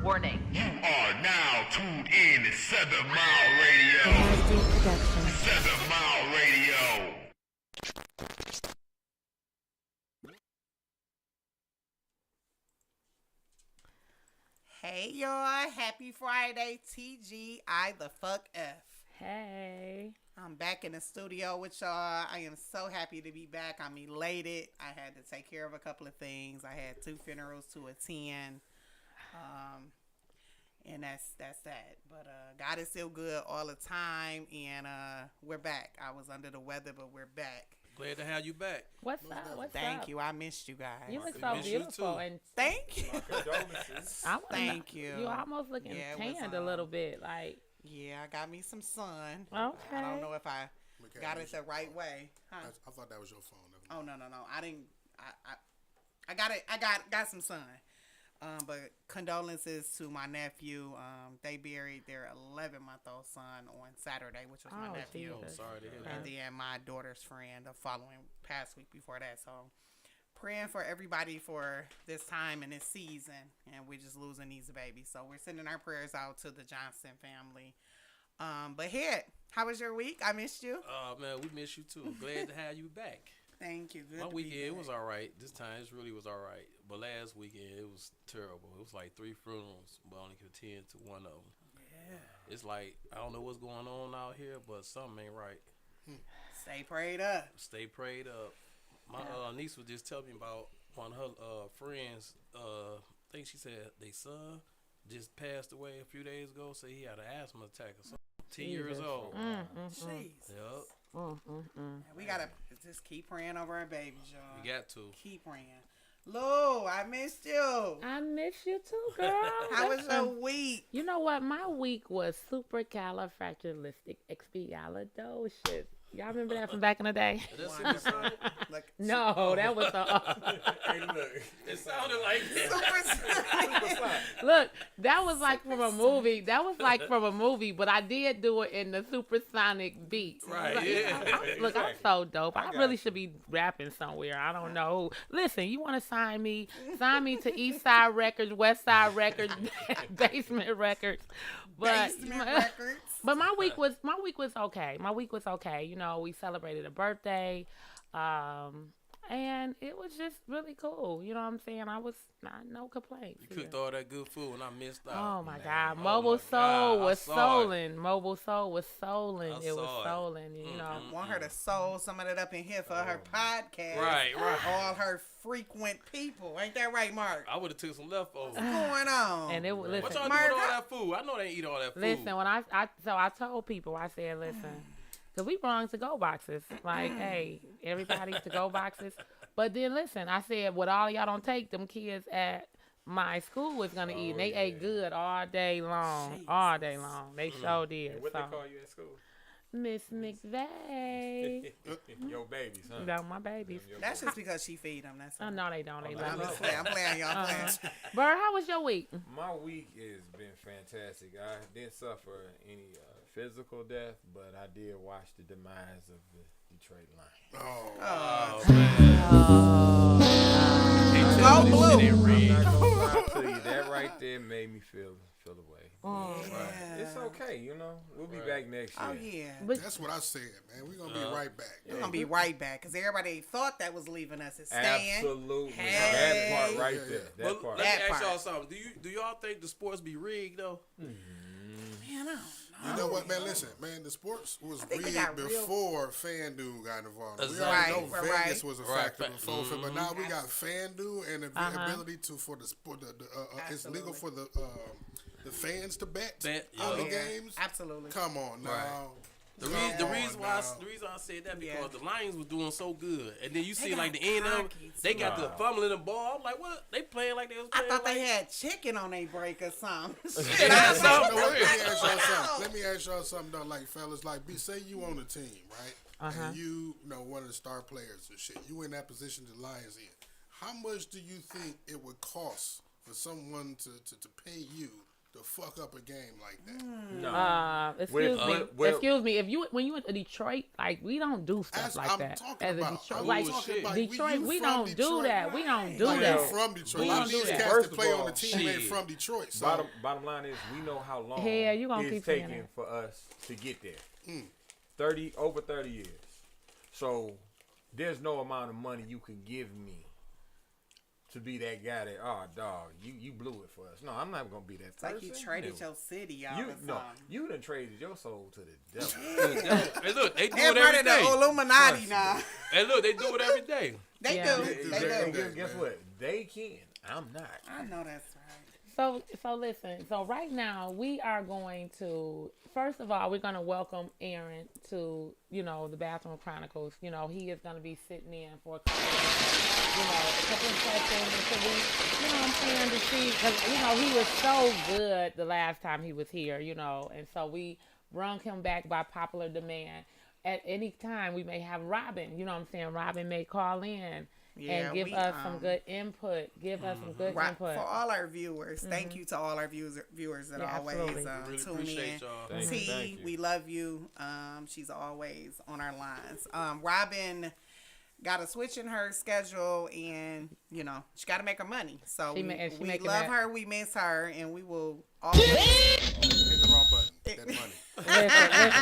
Warning. You are now tuned in to 7 Mile Radio. 7 Mile Radio. Hey y'all, happy Friday, TGI the fuck F. Hey. I'm back in the studio with y'all. I am so happy to be back. I'm elated. I had to take care of a couple of things. I had 2 funerals to attend. And that's that. But God is still good all the time, and we're back. I was under the weather, but we're back. Glad to have you back. What's up? What's Thank up? you. I missed you guys. You look We so miss you beautiful, too. and Thank you. Thank you. You almost looking Yeah, it was, tanned a little bit, like. Yeah, I got me some sun. Okay. I don't know if I got it the right way. Huh? I thought that was your phone. Oh no. I didn't. I got it. I got some sun. But condolences to my nephew. They buried their 11-month-old son on Saturday, which was my Oh, nephew. Jesus. Sorry to hear And that. then my daughter's friend the following past week before that. So praying for everybody for this time and this season. And we're just losing these babies. So we're sending our prayers out to the Johnson family. But here, how was your week? I missed you. Oh, man, we miss you too. Glad to have you back. Thank you. Good My to be weekend, it back. was all right. This time, it really was all right. But last weekend, it was terrible. It was like 3 funerals, but I only could attend to one of them. Yeah. It's like, I don't know what's going on out here, but something ain't right. Stay prayed up. Stay prayed up. My niece was just telling me about one of her friends. I think she said their son just passed away a few days ago. So he had an asthma attack or something. 10 years Jesus. old. Jeez. Yep. We gotta just keep praying over our babies, y'all. You got to. Keep praying. Lou, I missed you. I miss you too, girl. How was your Listen, week? You know what? My week was supercalifragilisticexpialidocious. Y'all remember that from back in the day? That's in the song? Like, No, that was the. Hey, look. It sounded like Look, that was like from a movie. That was like from a movie, but I did do it in the supersonic beat. Right, Like, yeah. Look, I'm so dope. I really should be rapping somewhere. I don't know. Listen, you want to sign me? Sign me to East Side Records, West Side Records, Basement Records. But Basement records. but my week was okay. My week was okay. You know, we celebrated a birthday. And it was just really cool. You know what I'm saying? I was no complaints. You cooked all that good food and I missed out. Oh my God. Oh Mobile my Soul God, I was saw it. souling. Mobile Soul was souling. I It was saw it. souling, you know. Want her to soul some of it up in here for her podcast. Right. All her frequent people. Ain't that right, Mark? I would have took some leftovers. What's going on? And it was What listen. y'all do Mark, with all that food? I know they ain't eat all that food. Listen, when I told people, I said, listen, because we belong to go boxes. Like, hey, everybody to go boxes. But then listen, I said, what all y'all don't take, them kids at my school was going to eat. And they ate good all day long. Jeez. All day long. They sure did. What So, they call you at school? Miss McVeigh. Your babies, huh? No, my babies. Your That's just because she feed them. That's all. Oh, no, they don't. They no, love I'm me. just playing. I'm playing, y'all. I'm playing. Burr, how was your week? My week has been fantastic. I didn't suffer any physical death, but I did watch the demise of the Detroit Lions. Oh, man. Go blue. I'm not gonna lie to you. That right there made me feel away. It's okay, you know. We'll be back next year. Oh, yeah. But That's what I said, man. We're going to be right back. We're going to be right back because everybody thought that was leaving us is staying. Absolutely. Hey. That part right Yeah, there. yeah. That But part. let That me ask part. y'all something. Do y'all think the sports be rigged though? Man, I don't know. You know what, man? Listen, man, the sports was think they rigged got real- before FanDuel got involved. We Exactly. already know Right, Vegas right. was a Right. factor before, but now we got FanDuel and the ability to for the sport. It's legal for the fans to bet Bet, on the yeah. games. Absolutely. Come on now. The Come reason on why now. I said that Yeah. because the Lions was doing so good, and then you see got like the end of cocky, them, they too. got the fumbling the ball. I'm like, what? They playing like they was I playing. thought like, they had chicken on their break or something. They had You know something. what? Let me ask y'all something though, like fellas, like say you on the team, right? And you know one of the star players and shit. You in that position the Lions in. How much do you think it would cost for someone to pay you to fuck up a game like that. No. Excuse me. If you when you went to Detroit, like we don't do stuff like that. As a Detroit, like Detroit, we don't do that. We don't do that. From Detroit, We a lot don't of do these that. cats First that of play on all, the team ain't from Detroit. So Bottom line is, we know how long Yeah, you gonna it's keep saying taking that. for us to get there. Over 30 years. So there's no amount of money you can give me to be that guy that, oh dog, you blew it for us. No, I'm not gonna be that It's person. like you traded your city all the time. You done traded your soul to the devil. Hey, look, they do They're it part every of the day. Illuminati now. Hey, look, they do it every day. They Yeah. do. They They do. do. Guess what? They can. I'm not. I know that's right. So listen. So right now we are going to. First of all, we're going to welcome Aaron to, the Bathroom Chronicles. He is going to be sitting in for a couple of sessions until we, what I'm saying, to see, because, he was so good the last time he was here, and so we brung him back by popular demand. At any time, we may have Robin, Robin may call in. Yeah, and give us some good input. Input. For all our viewers, thank you to all our viewers that always absolutely. Really tune appreciate in. y'all. Thank T, you. we love you. She's always on our lines. Robin got a switch in her schedule, and she got to make her money. So we love her, we miss her, and we will always. hit the wrong button. That money. Listen,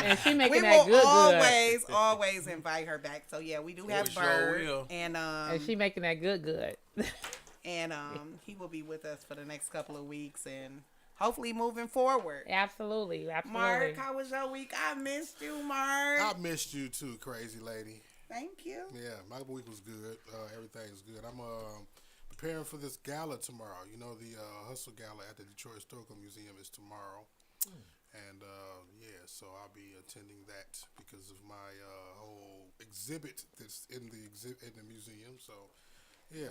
and she making We that will always invite her back. So yeah, we do have We sure Bird, will. and she making that good. and he will be with us for the next couple of weeks, and hopefully moving forward. Absolutely. Mark, how was your week? I missed you, Mark. I missed you too, crazy lady. Thank you. Yeah, my week was good. Everything's good. I'm preparing for this gala tomorrow. The Hustle Gala at the Detroit Historical Museum is tomorrow. And so I'll be attending that because of my whole exhibit that's in the museum. So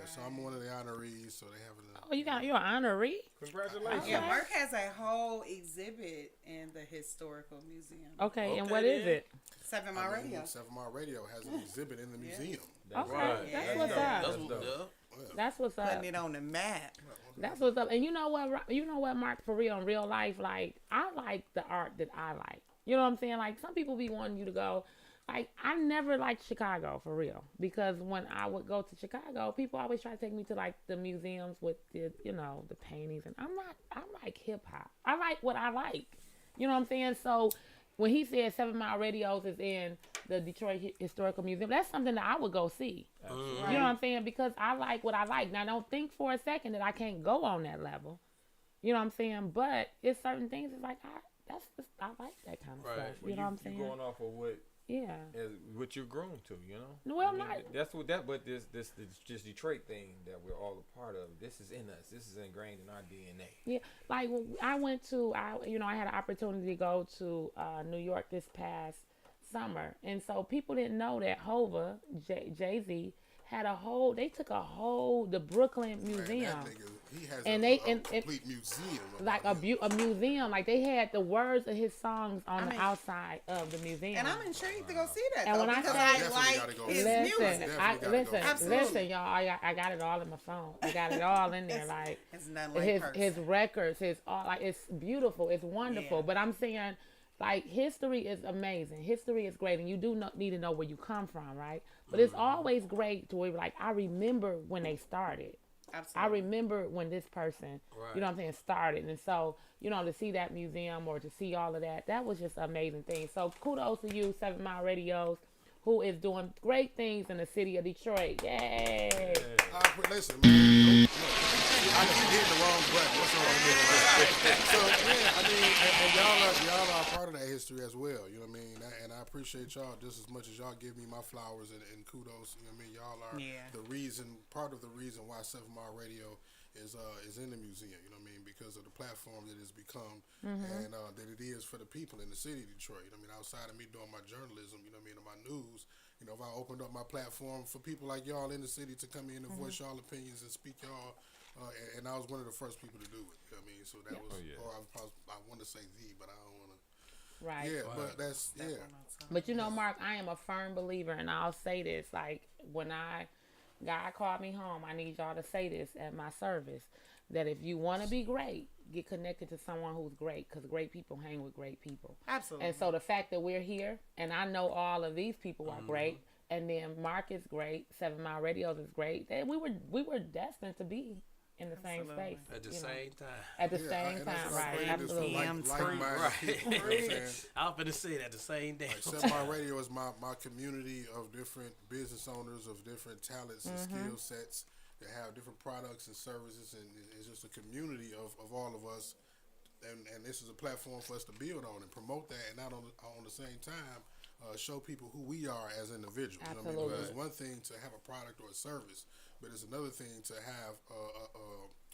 so I'm one of the honorees. So they have you're an honoree? Congratulations. Yeah, Mark has a whole exhibit in the Historical Museum. Okay, and Okay, what is then. it? 7 Mile Radio. 7 Mile Radio has an exhibit in the museum. Okay, right. that's Yeah. what's That's up. what, That's what's up. Putting it on the map. That's what's up. And you know what, Mark, for real, in real life, like, I like the art that I like. You know what I'm saying? Like, some people be wanting you to go. Like, I never liked Chicago, for real. Because when I would go to Chicago, people always try to take me to, like, the museums with the, the paintings. And I like hip-hop. I like what I like. You know what I'm saying? So, when he said 7 Mile Radios is in the Detroit Historical Museum, that's something that I would go see. Absolutely. You know what I'm saying? Because I like what I like. Now, don't think for a second that I can't go on that level. You know what I'm saying? But it's certain things. It's like I like that kind of Right. stuff. Well, You know what I'm saying? You're going off of what you're groomed to, Well, I mean, not- that's what but this Detroit thing that we're all a part of. This is in us. This is ingrained in our DNA. Yeah, like when I went to, I had an opportunity to go to New York this past summer, and so people didn't know that Hova, Jay-Z, they took the Brooklyn Museum. Man, that nigga, he has And a they- complete museum. Like about him. a museum, like they had the words of his songs on the mean- outside of the museum. And I'm intrigued to go see that. And though, when I because say- I Definitely gotta like go his see listen, music. Definitely gotta go. Absolutely. listen, y'all. I got it all in my phone. I got it all in there. Like It's nothing like his person. records, it's beautiful, it's wonderful. Yeah. But I'm saying, like, history is amazing. History is great, and you do not need to know where you come from, right? But it's always great to where, like, I remember when they started. Absolutely. I remember when this person, you know what I'm saying, started. And so, to see that museum or to see all of that, that was just an amazing thing. So kudos to you, 7 Mile Radios, who is doing great things in the city of Detroit. Yay! Listen, man. I keep hitting the wrong button. What's wrong with me? So, yeah, I mean, and y'all are a part of that history as well. You know what I mean? And I appreciate y'all just as much as y'all give me my flowers and kudos. You know what I mean? Y'all are part of the reason why 7 Mile Radio is in the museum. You know what I mean? Because of the platform that it's become and that it is for the people in the city of Detroit. You know what I mean? Outside of me doing my journalism, you know what I mean, and my news. If I opened up my platform for people like y'all in the city to come in and voice y'all opinions and speak y'all, and I was one of the first people to do it. You know what I mean? So that was, or I want to say but I don't want to. Right. Yeah, but that's, But Mark, I am a firm believer, and I'll say this, like, when God called me home, I need y'all to say this at my service, that if you want to be great, get connected to someone who's great, because great people hang with great people. Absolutely. And so the fact that we're here, and I know all of these people are great, and then Mark is great, 7 Mile Radios is great. And we were destined to be in the same space At the you know. same time. At the Yeah, same and that's time, what I'm right? saying, is Absolutely. like-minded people, you know what I'm saying? I was finna say that the same day. Like 7 Mile Radio is my community of different business owners of different talents and skill sets that have different products and services, and it's just a community of all of us. And this is a platform for us to build on and promote that, and not on the same time show people who we are as individuals. You know what I mean? Absolutely. Because it's one thing to have a product or a service, but it's another thing to have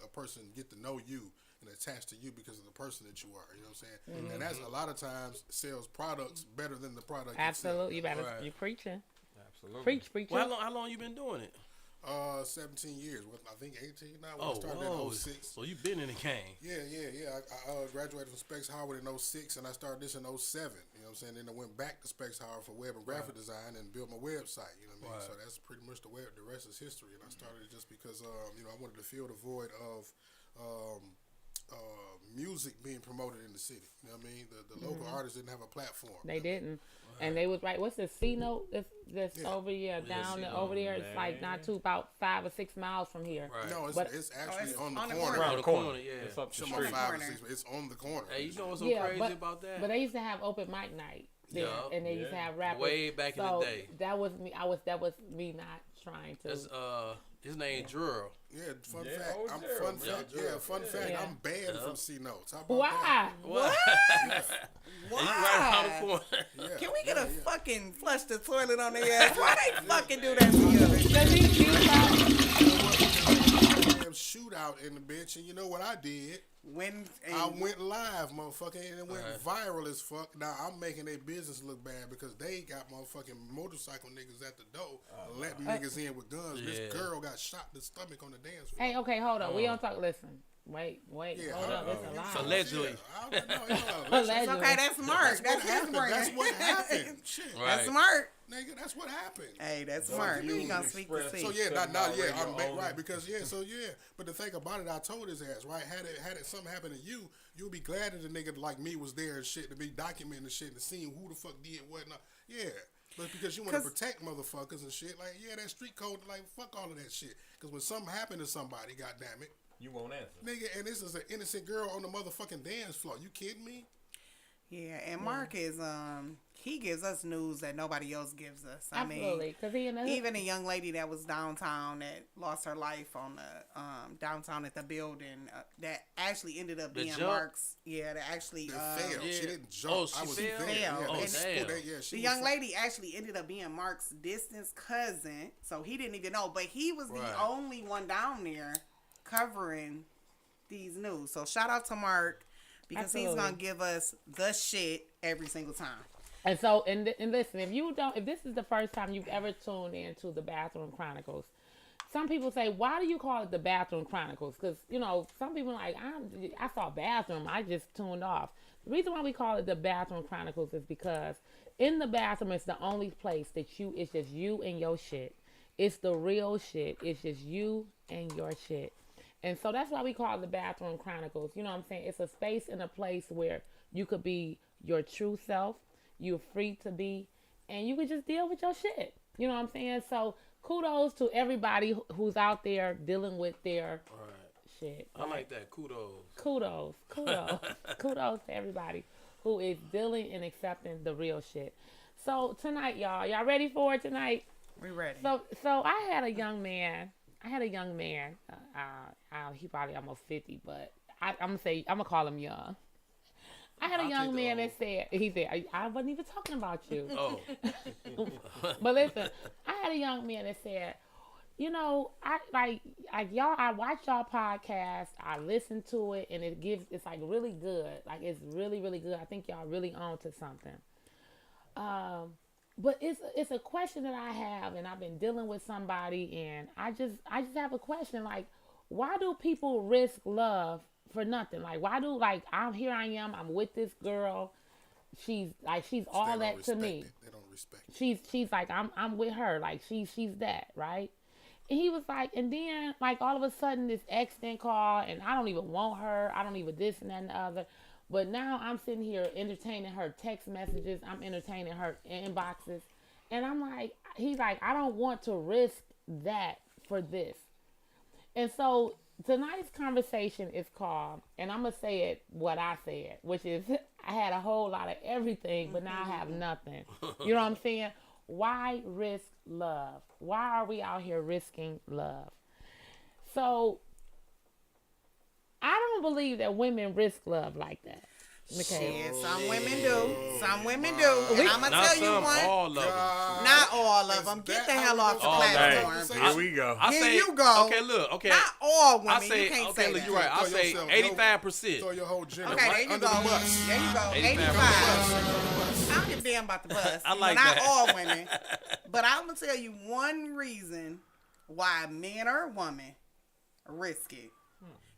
a person get to know you and attach to you because of the person that you are. You know what I'm saying? And that's a lot of times sells products better than the product. Absolutely. You better, Right. you preaching. Absolutely. Preach. Well, how long you been doing it? 17 years. I think 18 now. Oh, I started whoa. in 06. So you been in the game. Yeah. I graduated from Specs Howard in 06, and I started this in 07. You know what I'm saying? Then I went back to Specs Howard for web and graphic design and built my website. You know what I mean? Right. So that's pretty much the rest is history. And I started it just because, I wanted to fill the void of music being promoted in the city. You know what I mean? The local artists didn't have a platform. They didn't. And they was right. What's the C note that's over here, down C-note, over there? It's like not too, about 5 or 6 miles from here. Right. No, But- it's actually it's on the on the corner. Around the corner, yeah. It's up the Some street. 5 or corner. 6, but it's on the corner. Hey, you know what's so Yeah, crazy about that? But they used to have open mic night there, Yeah. and they used to have rappers. Way back in the So day. that was me. That was me not trying to. That's his name Drew. Yeah, fun Yeah, fact. old I'm Gerald, fun man. fact. Yeah, fun fact. Yeah. I'm banned from C notes. How about Why? that? What? Why? You right around the corner. Yeah. Can we get a fucking flush the toilet on their ass? Why they fucking do that together? Does he Damn shootout in the bitch, and you know what I did? When I went live, motherfucker, and it went viral as fuck. Now I'm making their business look bad because they got motherfucking motorcycle niggas at the door, letting niggas in with guns. Yeah. This girl got shot in the stomach on the dance floor. Hey, okay, hold on. We don't talk. Listen, wait, Yeah, hold up. It's a It's lie. allegedly. Yeah, I don't know, Allegedly. it's okay, that's smart. That's smart. That's what happened. Shit, Right. That's smart. nigga, that's what happened. Hey, that's smart. you You gonna speak the express- seat. So yeah, 7 not Mile yeah, Radio I'm only. right because But the thing about it, I told his ass right. Had it something happen to you, you'll be glad that the nigga like me was there and shit to be documenting the shit and seeing who the fuck did what. Not. Yeah, but because you want to 'Cause- protect motherfuckers and shit, like that street code, like fuck all of that shit. Because when something happened to somebody, goddamn it, You won't answer. nigga, and this is an innocent girl on the motherfucking dance floor. You kidding me? Yeah, and Mark is he gives us news that nobody else gives us. I Absolutely, mean, because he in the even a young lady that was downtown that lost her life on the downtown at the building that actually ended up The being jump? Mark's. Yeah, that actually That failed. yeah. She didn't jump. Oh, she I was failed? there. Failed. Yeah, Oh, they damn. schooled that- yeah, she the was young fu- lady actually ended up being Mark's distance cousin, so he didn't even know. But he was the Right. only one down there covering these news. So shout out to Mark because he's Absolutely. gonna give us the shit every single time. And so, and listen, if this is the first time you've ever tuned into the Bathroom Chronicles, some people say, why do you call it the Bathroom Chronicles? Because, some people are like, I saw bathroom, I just tuned off. The reason why we call it the Bathroom Chronicles is because in the bathroom, it's the only place that it's just you and your shit. It's the real shit. It's just you and your shit. And so that's why we call it the Bathroom Chronicles. You know what I'm saying? It's a space and a place where you could be your true self. You're free to be, and you can just deal with your shit. You know what I'm saying? So kudos to everybody who's out there dealing with their shit. I like that. Kudos. Kudos to everybody who is dealing and accepting the real shit. So tonight, y'all ready for it tonight? We ready. So I had a young man. He probably almost 50, but I'm gonna call him young. I had a I'll young take the man old. that said, I wasn't even talking about you. Oh, But listen, I had a young man that said, I watch y'all podcast, I listen to it, and it's like really good. Like it's really, really good. I think y'all really on to something. But it's a question that I have, and I've been dealing with somebody, and I just have a question, like, why do people risk love for nothing? Like, why do, I'm with this girl, she's all that to me. They don't respect it. She's like, I'm with her, like she's that, right? And he was like, and then like all of a sudden this ex then call, and I don't even want her. I don't even this and that and the other. But now I'm sitting here entertaining her text messages. I'm entertaining her inboxes. And I'm like, he's like, I don't want to risk that for this. And so tonight's conversation is called, and I'm going to say it what I said, which is I had a whole lot of everything, but now I have nothing. You know what I'm saying? Why risk love? Why are we out here risking love? So I don't believe that women risk love like that. Okay. Yeah, some women do. Some women do. And I'm going to Not tell you some, one. all of them. Not all of them. Get the hell off the All platform. Here we go. I Here say, you go. Okay, look. Okay. Not all women. I say, you can't okay, say look, that. you're right. I Throw say yourself, 85%. Throw your whole gender Okay, right there you under go. the bus. There you go. 85%. 85. I don't give a damn about the bus. I like Not that. all women. But I'm going to tell you one reason why men or women risk it.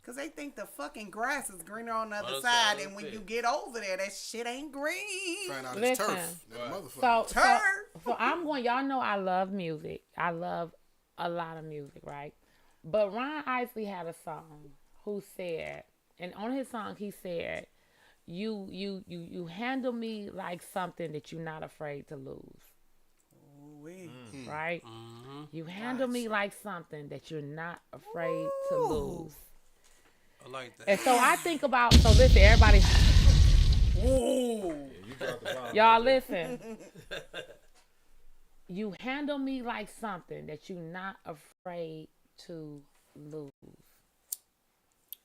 Because they think the fucking grass is greener on the other side. And when you get over there, that shit ain't green. Find out it's turf. Listen. That motherfucker. So I'm going, y'all know I love music. I love a lot of music, right? But Ron Isley had a song who said, and on his song he said, you handle me like something that you're not afraid to lose. Ooh-wee. Right? Mm-hmm. You handle me like something that you're not afraid to lose. I like that. And so I think about, so listen, everybody, Ooh. You dropped the bomb y'all right there. listen. You handle me like something that you're not afraid to lose.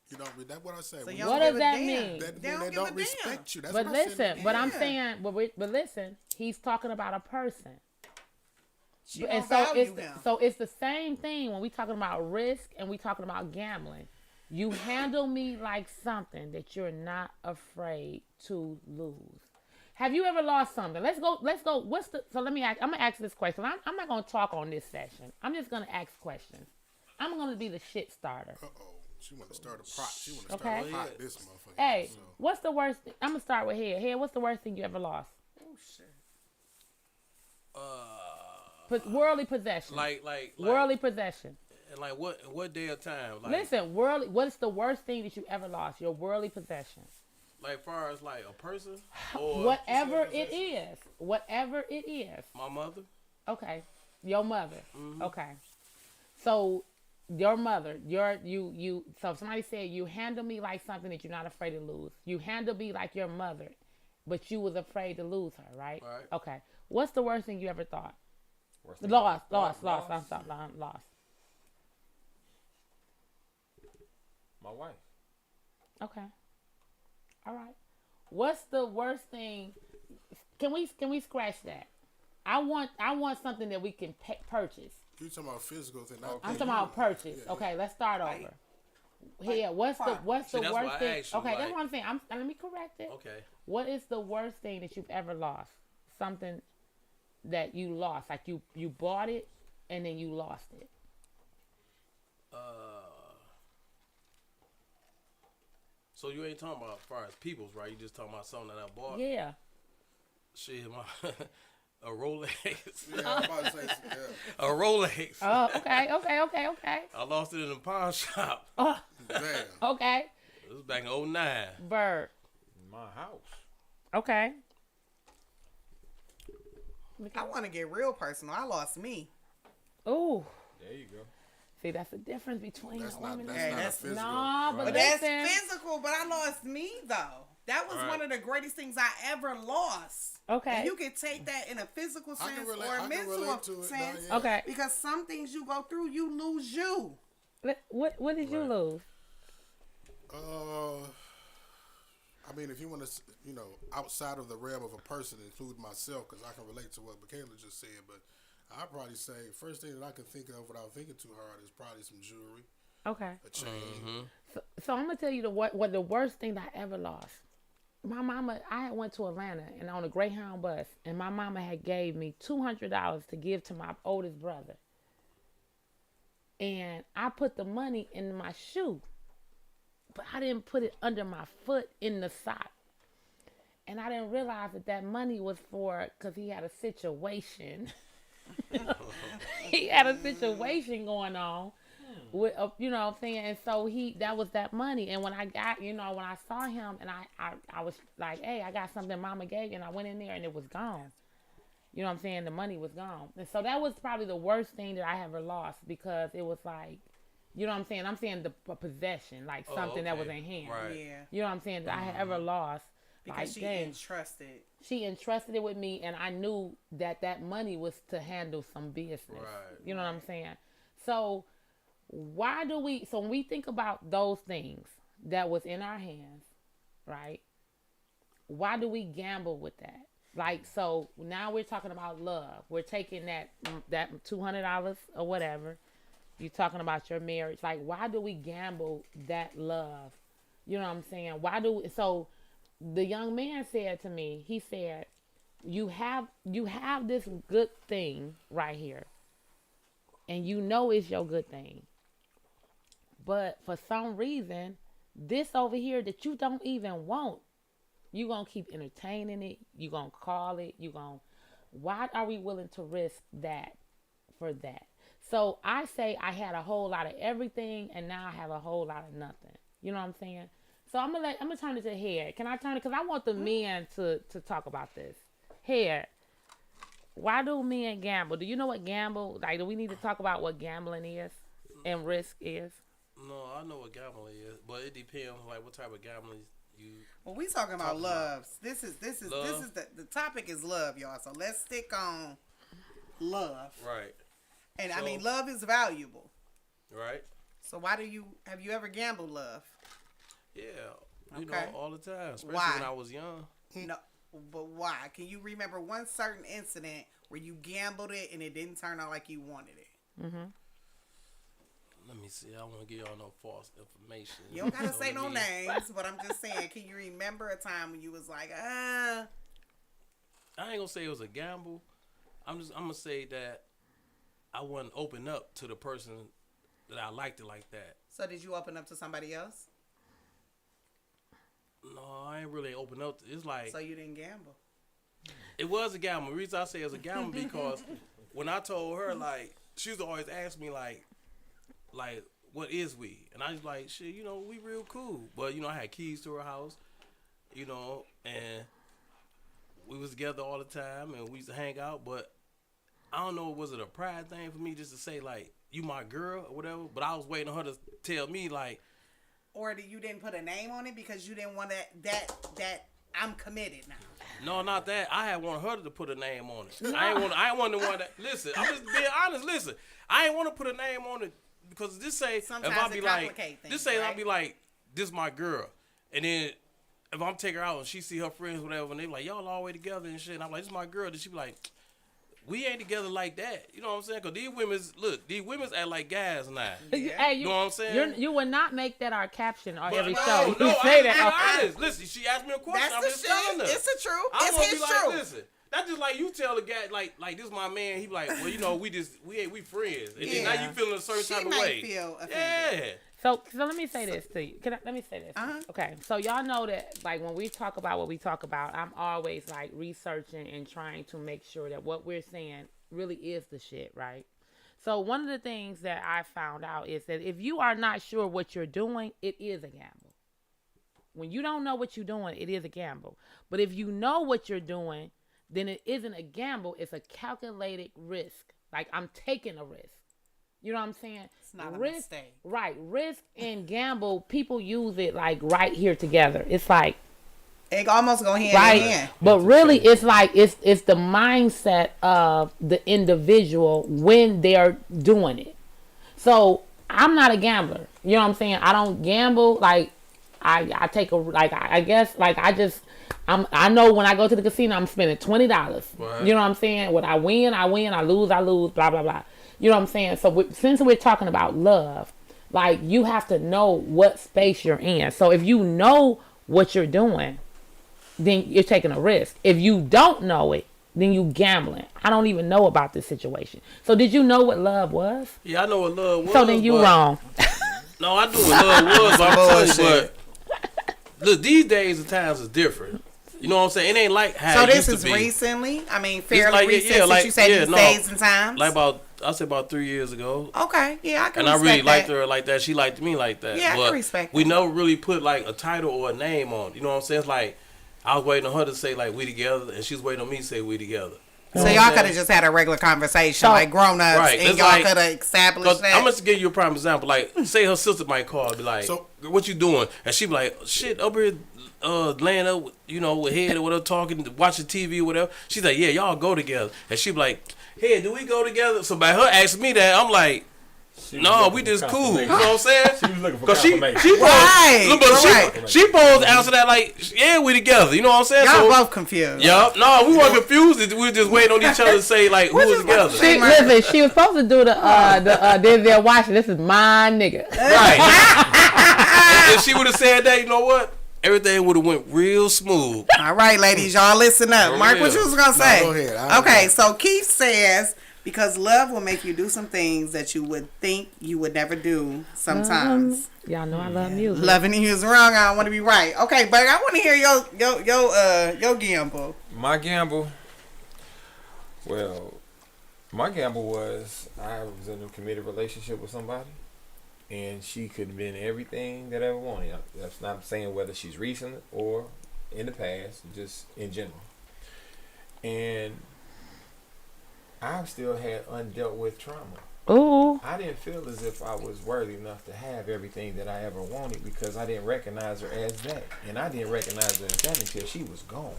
You don't read that. What I say? So When you you- What don't does give a that damn. mean? that They mean don't they give a don't damn. respect you. That's But what I said. listen, but I'm Yeah. saying, but listen, he's talking about a person. She And don't so value it's him. so it's the same thing when we talking about risk and we talking about gambling. You handle me like something that you're not afraid to lose. Have you ever lost something? Let's go. What's the? So let me ask. I'm gonna ask this question. I'm not gonna talk on this session. I'm just gonna ask questions. I'm gonna be the shit starter. Uh-oh. She want to start a pot. She want to Okay. start a pot. This motherfucker. Hey, So, what's the worst? I'm gonna start with Head. Head, what's the worst thing you ever lost? Oh, shit. Worldly possession. like Worldly possession. like what day of time? Like, Listen, worldly. What's the worst thing that you ever lost? Your worldly possession. like far as like a person or Whatever it is. Whatever it is. my mother. Okay. Your mother. Mm-hmm. Okay. So your mother, so if somebody said you handle me like something that you're not afraid to lose. You handle me like your mother, but you was afraid to lose her, right? Right. Okay. What's the worst thing you ever thought? Worst thing Lost. lost. I'm sorry, lost. My wife. Okay. All right. What's the worst thing? Can we scratch that? I want something that we can purchase. you talking about physical thing? I'm talking about purchase. Okay, let's start over. Here, what's the See, worst that's why I thing? asked you, Okay, that's like- what I'm saying. Let me correct it. Okay. What is the worst thing that you've ever lost? Something that you lost, like you bought it and then you lost it. So you ain't talking about as far as people's, right? You just talking about something that I bought. Yeah. Shit, my a Rolex. Yeah, I'm about to say. Yeah. A Rolex. Oh, okay. I lost it in a pawn shop. Oh, Damn. okay. It was back in 2009. Bird. My house. Okay. I want to get real personal. I lost me. Ooh. There you go. See, that's the difference between That's a not. woman That's Hey, not that's- a physical. Nah, but But that's listen. physical, but I lost me, though. That was Right. one of the greatest things I ever lost. Okay. And you can take that in a physical I can sense relate- or I a can mental relate to it, sense. no, yeah. Okay. Because some things you go through, you lose you. What did you lose? I mean, if you want to, outside of the realm of a person, include myself, because I can relate to what Michaela just said, but I'd probably say first thing that I can think of without thinking too hard is probably some jewelry, Okay. a chain. So I'm gonna tell you what the worst thing that I ever lost. My mama, I had went to Atlanta and on a Greyhound bus, and my mama had gave me $200 to give to my oldest brother. And I put the money in my shoe, but I didn't put it under my foot in the sock. And I didn't realize that money was for, because he had a situation. he had a situation going on with, you know what I'm saying? And so that was that money. And when I got, when I saw him and I was like, hey, I got something mama gave you, and I went in there and it was gone. You know what I'm saying? The money was gone. And so that was probably the worst thing that I ever lost, because it was like, you know what I'm saying? I'm saying the possession, like something that was in hand. Right. Yeah. You know what I'm saying? That I had ever lost. Because like, she entrusted it with me, and I knew that money was to handle some business. Right. You know what I'm saying? So when we think about those things that was in our hands, right? Why do we gamble with that? Like, so now we're talking about love. We're taking that $200 or whatever. You're talking about your marriage. Like, why do we gamble that love? You know what I'm saying? So the young man said to me, he said, you have this good thing right here, and you know it's your good thing. But for some reason, this over here that you don't even want, you're going to keep entertaining it. You're going to call it. Why are we willing to risk that for that? So I say I had a whole lot of everything, and now I have a whole lot of nothing. You know what I'm saying? So I'm gonna turn it to Head. Can I turn it? Because I want the men to talk about this. Head, why do men gamble? Do you know what gamble? Like, do we need to talk about what gambling is and risk is? No, I know what gambling is, but it depends on like what type of gambling you. Well, we talking about love. This is the topic is love, y'all. So let's stick on love. Right. And I mean, love is valuable. Right. So have you ever gambled love? Yeah, Okay. know, all the time, especially Why? when I was young. No, but why? Can you remember one certain incident where you gambled it and it didn't turn out like you wanted it? Mm-hmm. Let me see. I don't want to give y'all no false information. You don't gotta say let no me- names, but I'm just saying, can you remember a time when you was like, I ain't gonna say it was a gamble. I'm gonna say that I wasn't open up to the person that I liked it like that. So did you open up to somebody else? No, I ain't really open up. It's like So you didn't gamble. it was a gamble. The reason I say it was a gamble because when I told her, like, she used to always ask me like, what is we? And I was like, shit, we real cool. But I had keys to her house, and we was together all the time, and we used to hang out. But I don't know, was it a pride thing for me just to say like, you my girl or whatever? But I was waiting on her to tell me like. Or you didn't put a name on it because you didn't want that I'm committed now. No, not that. I had wanted her to put a name on it. I ain't want the one that. Listen, I'm just being honest. Listen, I ain't want to put a name on it because this say Sometimes if I be it like, complicate things, this say right? I be like, this my girl, and then if I'm taking her out and she see her friends whatever, and they like y'all all the way together and shit, and I'm like, this my girl, then she be like, we ain't together like that. You know what I'm saying? Because these women's act like guys now. Yeah. Hey, You know what I'm saying? You would not make that our caption on But every no, show. No, You say I'm that. being honest. Listen, she asked me a question. That's I'm the just telling her. truth. It's the truth. I'm It's gonna his be like, truth. listen, that's just like you tell a guy like this my man. He be like, well, we friends, and then now you feeling a certain She type of might way. feel offended. Yeah. So let me say this to you. Let me say this. Uh-huh. Okay. So y'all know that like when we talk about what we talk about, I'm always like researching and trying to make sure that what we're saying really is the shit, right? So one of the things that I found out is that if you are not sure what you're doing, it is a gamble. When you don't know what you're doing, it is a gamble. But if you know what you're doing, then it isn't a gamble. It's a calculated risk. Like I'm taking a risk. You know what I'm saying? It's not a risk, mistake. Right. Risk and gamble, people use it like right here together. It's like It almost go hand right. in hand. But really it's like it's the mindset of the individual when they're doing it. So I'm not a gambler. You know what I'm saying? I don't gamble. Like I take a I guess like I know when I go to the casino I'm spending $20. Right. You know what I'm saying? When I win, I lose, blah blah blah. You know what I'm saying? So since we're talking about love, like you have to know what space you're in. So if you know what you're doing, then you're taking a risk. If you don't know it, then you gambling. I don't even know about this situation. So did you know what love was? Yeah, I know what love was. So then you wrong. No, I knew what love was, but I'm telling you, but look, these days the times is different. You know what I'm saying? It ain't like how So it this used is to be. recently? I mean, It's fairly like, recent yeah, since like, you said yeah, these no, days and times? Like I said about 3 years ago. Okay, yeah, I can And I respect really liked that. her like that. She liked me like that. Yeah, I but can respect we that. never really put like a title or a name on it. You know what I'm saying? It's like I was waiting on her to say like we together, and she was waiting on me to say we together. You So know what y'all I'm could have saying? just had a regular conversation, So- like grown ups, Right, and it's y'all like- could have established that. I'm gonna give you a prime example. Like, say her sister might call and be like, So- "What you doing?" And she be like, "Shit, up here, laying up, with head or whatever, talking, watching TV or whatever." She's like, "Yeah, y'all go together." And she be like, "Hey, do we go together?" So by her asking me that, I'm like, She was "No, looking we for just cool." You know confirmation. what I'm saying? She was looking for Cause she confirmation. Right, look, but right. she supposed to answer that like, "Yeah, we together." You know what I'm saying? Y'all So, both confused. yup. No, we weren't confused. We were just waiting on each other to say like who What was you about together. to say? Listen, she was supposed to do the Denzel Washington. This is my nigga. Right. and if she would have said that, you know what? Everything would have went real smooth. All right, ladies, y'all listen up. For Mark, what real. you was gonna say? go ahead. I Okay, agree. so Keith says because love will make you do some things that you would think you would never do sometimes. Y'all know I love music. Loving you is wrong. I don't want to be right. Okay, but I want to hear your gamble. My gamble. Well, my gamble was I was in a committed relationship with somebody, and she could have been everything that I ever wanted. That's not saying whether she's recent or in the past, just in general. And I've still had undealt with trauma. Ooh. I didn't feel as if I was worthy enough to have everything that I ever wanted because I didn't recognize her as that. And I didn't recognize her as that until she was gone.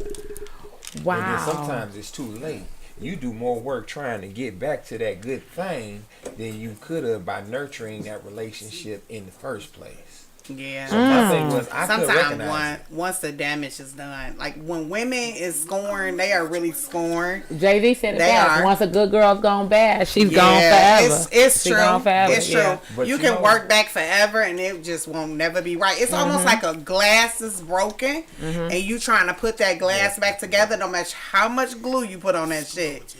Wow. And then sometimes it's too late. You do more work trying to get back to that good thing than you could have by nurturing that relationship in the first place. Yeah. So my thing was, I could Sometimes recognize it. once the damage is done, like when women is scorned, they are really scorned. Jay-Z said it They best. are. Once a good girl's gone bad, she's Yeah, gone forever. It's She true. gone forever. It's yeah. true. But You you can know- work back forever, and it just won't never be right. It's almost like a glass is broken, and you trying to put that glass back together. No matter how much glue you put on that shit,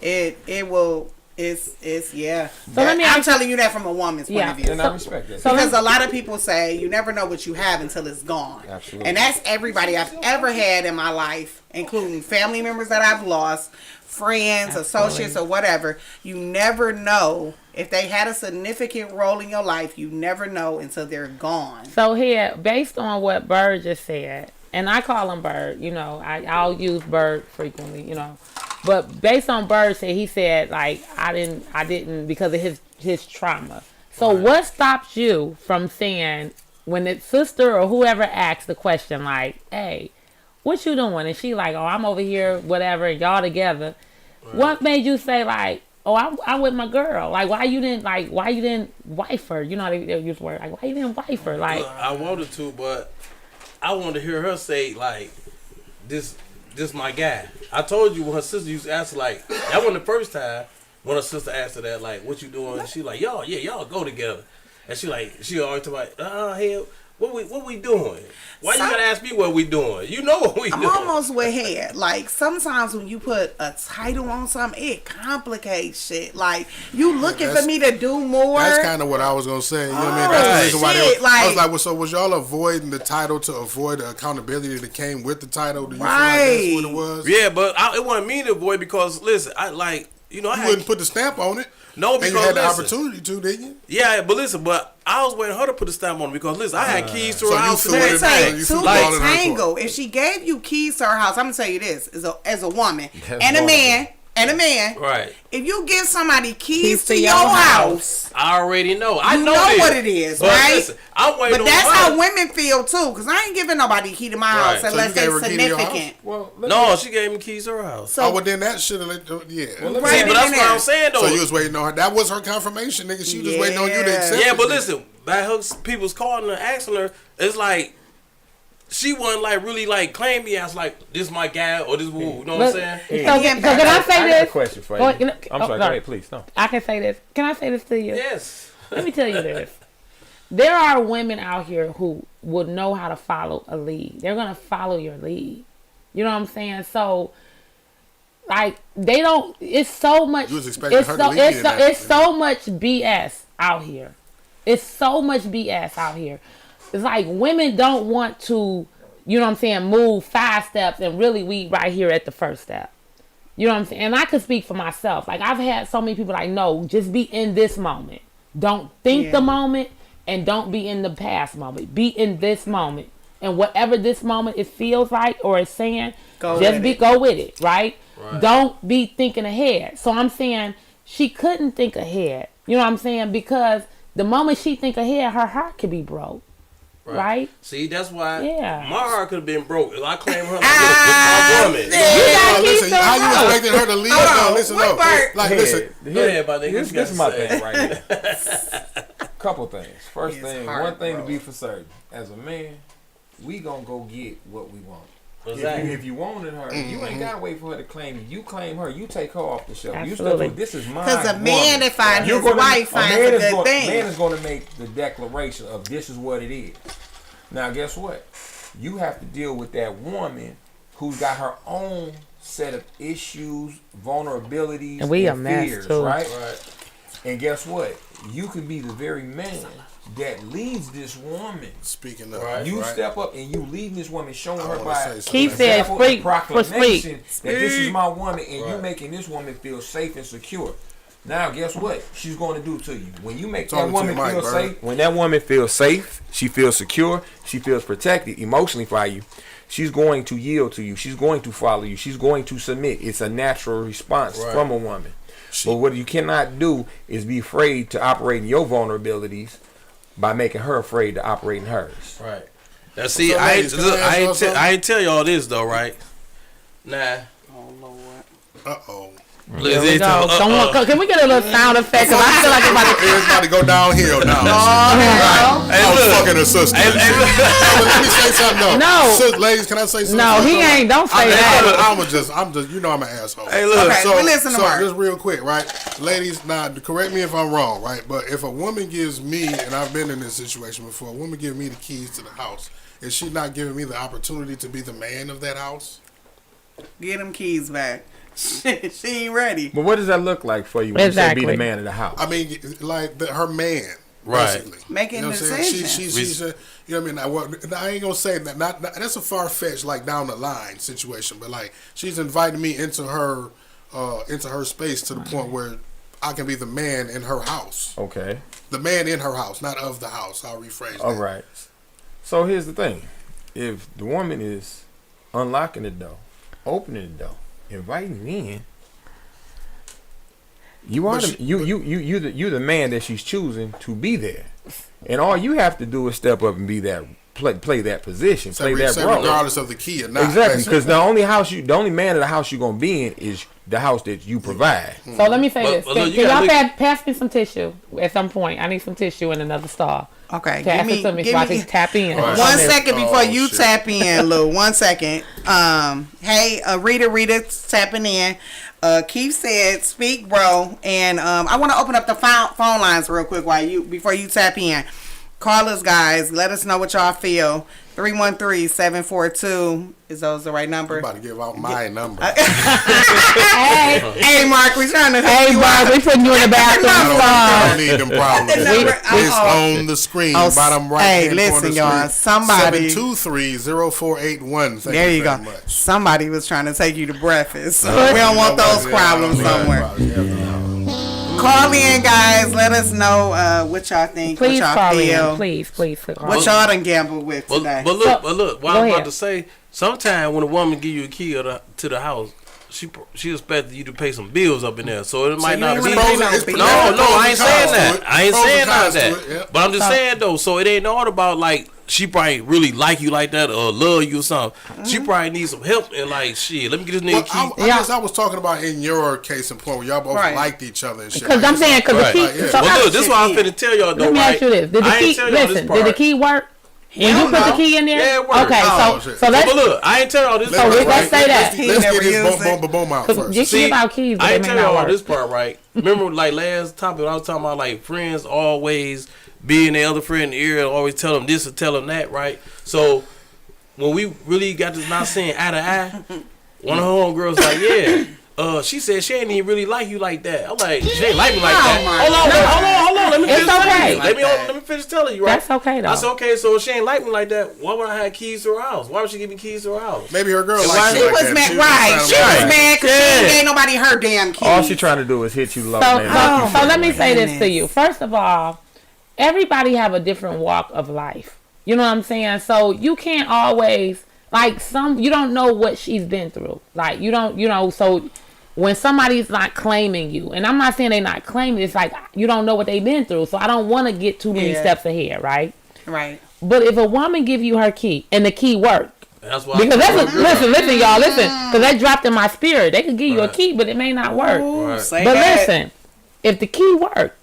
it will. It's yeah. So let me I'm ask- telling you that from a woman's point Yeah. of view. And I respect that. So Because a lot of people say you never know what you have until it's gone. Absolutely. And that's everybody I've ever had in my life, including family members that I've lost, friends, associates, or whatever. You never know if they had a significant role in your life. You never know until they're gone. So here, based on what Bird just said, and I call him Bird, I'll use Bird frequently, but based on Bird said, he said like I didn't because of his trauma. So what stops you from saying when the sister or whoever asks the question like, "Hey, what you doing?" and she like, "Oh, I'm over here, whatever," and y'all together. What made you say like, "Oh, I'm with my girl"? Like, why you didn't wife her? You know how they use the word like, why you didn't wife her? Like, I wanted to, but I wanted to hear her say like, "This my guy." I told you when her sister used to ask her, like, that wasn't the first time when her sister asked her that, like, "What you doing?" And she like, y'all go together. And she always talk about, hell, what we doing? Why you gotta ask me what we doing? You know what we I'm doing. almost with head. Like sometimes when you put a title on something, it complicates shit. Like you looking for that's- me to do more. That's kind of what I was gonna say. You know what I mean? That's Oh, the reason why shit, I was like- like, well, so was y'all avoiding the title to avoid the accountability that came with the title? Do you feel like Right. that's what it was? Yeah, but it wasn't me to avoid because listen, I like, I You had wouldn't put the stamp on it. no And because you had the listen, opportunity to, didn't you? Yeah, but listen, but I was waiting her to put a stamp on it because listen, I had keys to So her you house. feel and it- Let me tell everything. you, you two feel the all in her tango. If she gave you keys to her house, I'm gonna tell you this: as a woman That's and a vulnerable. man, Right. if you give somebody keys Keys to to your your house, I already know. I you know know this. what it is, But right? listen, I'm waiting but on that's her. how women feel too. Cause I ain't giving nobody key to my Right. house So you unless gave they her key to your house? significant. Well, No, she gave me keys to her house. So Oh, well, then that should have, yeah. Well, let me Right See, in but that's there. what I'm saying though. So you was waiting on her. That was her confirmation, nigga. She was waiting on you to Yeah. accept yeah, it. but listen, by her people's calling her, asking her, it's like she wasn't like really like claim me as like this my guy or this woo. You know what I'm Look, saying? Hey, so can I say I got a this? question for Go- you. you know- I'm oh, sorry. no. Go ahead, please. No. I can say this. Can I say this to you? Yes. Let me tell you this. There are women out here who would know how to follow a lead. They're gonna follow your lead. You know what I'm saying? So, like, they don't. It's so much. You was expecting It's her so. to lead It's in so. that. It's so much BS out here. It's so much BS out here. It's like women don't want to you know what I'm saying, move 5 steps, and really we right here at the first step. You know what I'm saying? And I could speak for myself. Like, I've had so many people like, no, just be in this moment. Don't think the moment, and don't be in the past moment. Be in this moment. And whatever this moment it feels like or it's saying, go with it, right? Don't be thinking ahead. So I'm saying she couldn't think ahead. You know what I'm saying? Because the moment she think ahead, her heart could be broke. Right? See, that's why my heart could have been broke. If I claim her my woman. Listen, how you expecting her to leave? No, listen, no. Like, listen. This is my thing right here. Couple things. First thing, one thing to be for certain. As a man, we gonna go get what we want. Exactly. If you wanted her, you ain't gotta wait for her to claim you. You claim her, you take her off the shelf. Absolutely. You step, this is mine. Because a man that finds his wife finds a good thing. A man is going to make the declaration of this is what it is. Now, guess what? You have to deal with that woman who's got her own set of issues, vulnerabilities, and fears, right? And guess what? You could be the very man that leads this woman. Speaking of, you step up and you lead this woman, showing her by Keith said proclamation that this is my woman, and you making this woman feel safe and secure. Now, guess what she's going to do to you when you make that woman feel safe? When that woman feels safe, she feels secure, she feels protected emotionally by you. She's going to yield to you. She's going to follow you. She's going to submit. It's a natural response from a woman. But what you cannot do is be afraid to operate in your vulnerabilities by making her afraid to operate in hers. Right. Now, see, I ain't tell y'all this though, right? Nah. Oh Lord. Uh-oh. Can we get a little sound effect? Because I feel like it's about to go downhill now. I was fucking her sister. Let me say something though. No. Ladies, can I say something? No, he ain't. Don't say that. I'm just, you know I'm an asshole. Hey, look. Okay, so listen to Mark. Just real quick, right? Ladies, now, correct me if I'm wrong, right? But if a woman gives me, and I've been in this situation before, a woman gives me the keys to the house, is she not giving me the opportunity to be the man of that house? Get them keys back. She ain't ready. But what does that look like for you when you say be the man of the house? I mean, like her man, basically. Making the decision. She's you know what I mean? I ain't gonna say that. Not that's a far fetched, like down the line situation. But like she's inviting me into her space to the point where I can be the man in her house. Okay. The man in her house, not of the house. I'll rephrase that. All right. So here's the thing: if the woman is unlocking the door, opening the door, inviting in, you're the man that she's choosing to be there, and all you have to do is step up and be that play that position, play that role, regardless of the key or not. Exactly, because the only man of the house you're gonna be in is the house that you provide. So let me say this: can y'all pass me some tissue at some point? I need some tissue and another star. Okay, pass it to me so I can tap in. 1 second before you tap in, Lou. 1 second. Hey, Rita, tapping in. Keith said, "Speak, bro," and I want to open up the phone lines real quick before you tap in. Call us, guys. Let us know what y'all feel. 313-742. Is those the right number? I'm about to give out my number. Hey, Mark, we trying to. Hey, Mark, we putting you in the bathroom. I don't need them problems. It's on the screen, bottom right. Hey, listen, y'all. Somebody 723-0481. There you go. Much. Somebody was trying to take you to breakfast. We don't want those problems somewhere. Call in, guys. Let us know what y'all think. Please what y'all call feel. in. Please. What y'all done gambled with today. But look. What I'm about to say. Sometimes when a woman give you a key to the house, she expects you to pay some bills up in there. So it might not be. No, I ain't saying that. I ain't saying none of that. But I'm just saying though. So it ain't all about like she probably really like you like that or love you or something. She probably needs some help and like shit. Let me get this nigga key. I guess I was talking about in your case in point where y'all both liked each other and shit. Because I'm saying the key. Well, look, this is what I'm finna tell y'all though. Let me ask you this: did the key work? When you put the key in there? Yeah, it worked. Okay, so let's. But look, I ain't tell y'all this. Let's say that. Let's get this boom out first. Just see about keys. I ain't tell y'all this part right. Remember, like last topic, I was talking about like friends always being their other friend in the ear, always tell them this or tell them that, right? So when we really got this not saying eye to eye, one of her homegirls like, yeah, she said she ain't even really like you like that. I'm like, she ain't like me like that. my Hold on. Let me finish telling okay. you. Let me finish telling you, right? That's okay, though. I said, okay, so if she ain't like me like that, why would I have keys to her house? Why would she give me keys to her house? Maybe her girl She likes She you like was that. mad, She right? was She trying to- was mad because she ain't nobody her damn kids. All she trying to do is hit you low, So, man. so let me say this to you. First of all, everybody have a different walk of life. You know what I'm saying? So you can't always you don't know what she's been through. Like you don't, so when somebody's not claiming you, and I'm not saying they're not claiming, it's like you don't know what they've been through. So I don't want to get too many steps ahead, right? Right. But if a woman give you her key and the key work, That's why. because listen, y'all, because that dropped in my spirit. They could give you a key, but it may not work. Right. Say But that. listen, if the key worked,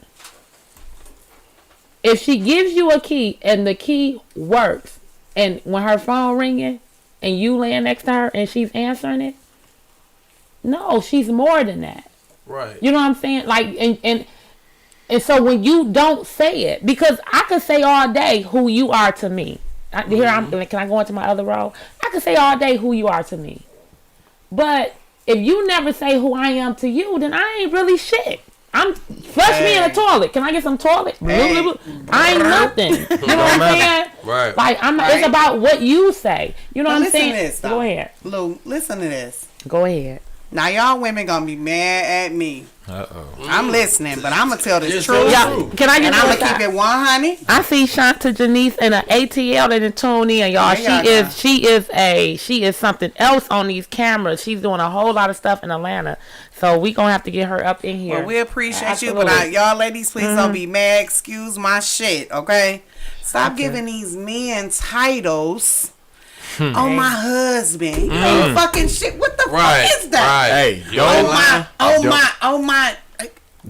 if she gives you a key and the key works, and when her phone ringing and you laying next to her and she's answering it, no, she's more than that. Right. You know what I'm saying? Like, and so when you don't say it, because I could say all day who you are to me. Can I go into my other role? I could say all day who you are to me. But if you never say who I am to you, then I ain't really shit. Flush me in the toilet. Can I get some toilet? I ain't nothing. You know what I'm saying? Right. Like it's about what you say. You know what I'm listen saying? to this, though. Go ahead. Lou, listen to this. Go ahead. Now y'all women gonna be mad at me. Uh-oh. I'm listening, but I'm gonna tell this Just truth. tell the Yeah, truth. can I get And I'm gonna keep it 100. I see Shanta Janice in an ATL that didn't tune in, y'all. Yeah, She is something else on these cameras. She's doing a whole lot of stuff in Atlanta. So we gonna have to get her up in here. Well, we appreciate you, Absolutely. but y'all ladies, please don't be mad. Excuse my shit, okay? Stop giving these men titles on my husband. You ain't fucking shit. What the Right. fuck is that? Right. Hey, You Oh ain't my, lying. oh my.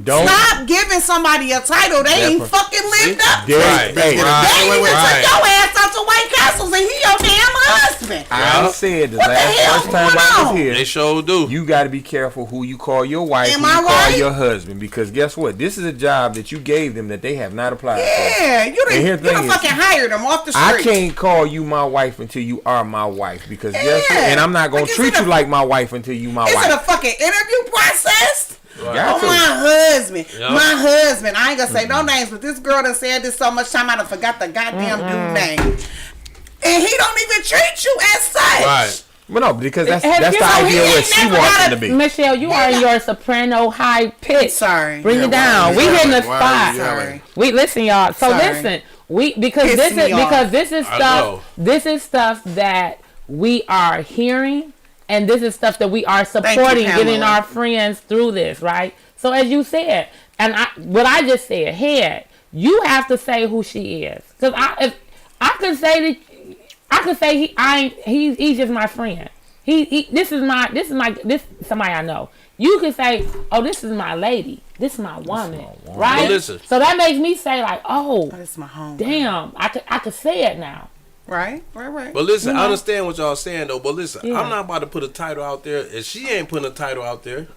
Don't. Stop giving somebody a title they ain't fucking lived up to. Right. They Hey, even Right. took your ass out to White Castles and he your damn husband. I said the What the last hell first time going I was on? here. They sure do. You got to be careful who you call your wife, Am who you I call right? your husband, because guess what? This is a job that you gave them that they have not applied for. Yeah, you And here's done, the you thing is, fucking hired him off the street. I can't call you my wife until you are my wife, because guess what? Yeah. And I'm not gonna Like, is treat it you a- like my wife until you my Is it a wife. fucking interview process? Got Oh, to. my husband. Yep. My husband. I ain't gonna say no names, but this girl done said this so much time I done forgot the goddamn dude name. And he don't even treat you as such. Right. But no, because that's Have the you- idea he what ain't she never wants got him a- to be. Michelle, you are in your soprano high pitch. Sorry. Bring it why down. you We yelling? hitting the Why are spot. you yelling? Sorry. We listen, y'all. So Sorry. listen, because Piss me off. this is I stuff. know. This is stuff that we are hearing, and this is stuff that we are you, supporting, getting Pamela. our friends through this, right? So as you said, and what I just said, head, you have to say who she is, because if I could say that, I could say he's just my friend. This is somebody I know. You could say, oh, this is my lady. This is my woman, right? Well, listen. So that makes me say like, oh, That's my home. damn, I could say it now. Right. But listen, You I know? understand what y'all saying though. But listen, Yeah. I'm not about to put a title out there, and she ain't putting a title out there.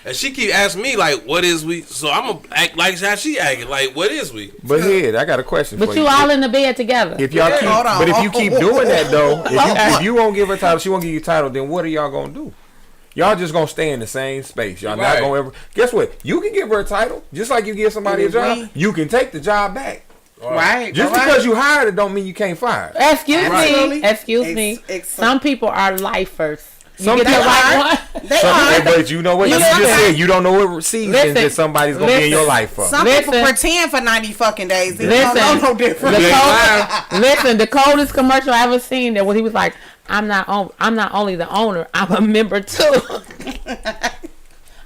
And she keep asking me like, "What is we?" So I'm gonna act like how she acting. Like, what is we? But here, I got a question But for you all in the bed together. If y'all keep, Hold on. but if you keep doing that though, if you won't give her title, she won't give you title, then what are y'all gonna do? Y'all just gonna stay in the same space. Y'all not Right. gonna ever. Guess what? You can give her a title, just like you give somebody a And job. we- You can take the job back. Right. Just right. because you hired it don't mean you can't fire it. Excuse Absolutely. me. Excuse me. Some people are lifers. You Some get the people right are. one. They Some are. people, but you know what? You You know just what? said you don't know what seasons Listen. that somebody's gonna be in your Listen. life for. Some people Listen. pretend for 90 fucking days. They Listen. don't know no different. Listen, the coldest commercial I ever seen that when he was like, I'm not only the owner, I'm a member too.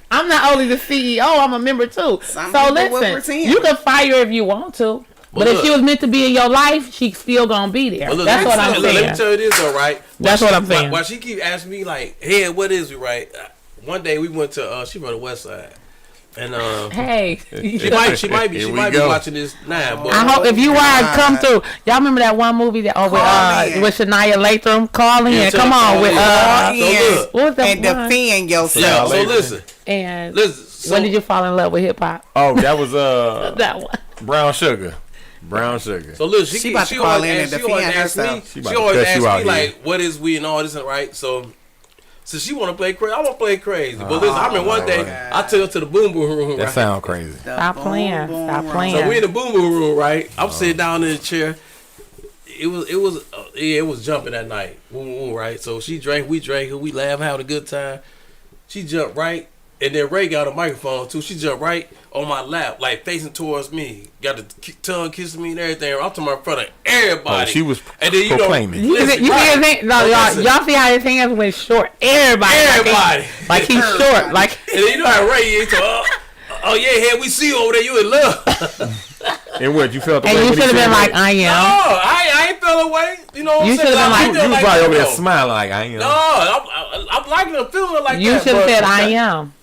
I'm not only the CEO, I'm a member too. Some So people will listen, pretend. you can fire her if you want to. But Well, if she look. was meant to be in your life, she's still gonna be there. Well, look, That's what I'm look, Let me saying. tell you this though, right? That's what I'm Why- saying. Why she keep asking me like, "Hey, what is we?" Right? One day we went to she from the West Side, and Hey, she might be Here we be go. watching this now. But I hope if you are, come through. Y'all remember that one movie that Call in. with Shania Latham? Call in. Yeah, Come call on in. with Call in. Yes. what was that And one? defend yeah, yourself. so listen. And So, when did you fall in love with hip hop? Oh, that was That one. brown sugar. Brown sugar. So listen, She about to call in and she always defend ask me. herself. She She about to always cuss ask you me out here. like, "What is we?" and all this, and right? So So she want to play crazy. I want to play crazy. But listen, I remember one day I took her to the boom boom room. That right? sound crazy. Stop playing. Stop playing. So we in the boom boom room, right? I'm sitting down in the chair. It was jumping that night. Boom boom, right? So she drank, we drank, we laughed, having a good time. She jumped right, and then Ray got a microphone too. She jumped right on my lap, like facing towards me. Got the tongue kissing me and everything. I'm talking about in front of everybody. Oh, she was and then, proclaiming. Listen, You see his hand? No, y'all see how his hands went short. Everybody. Like he's short. Like. And then you know how Ray is. Oh yeah, we see you over there. You in love. And what, you felt the And way you when he should have said been like, that? I am. No, I ain't feel away. You know what I'm You saying? should have been like, You was probably over there smiling like, I am. No, I'm liking the feeling like You that. should have but- said, I am.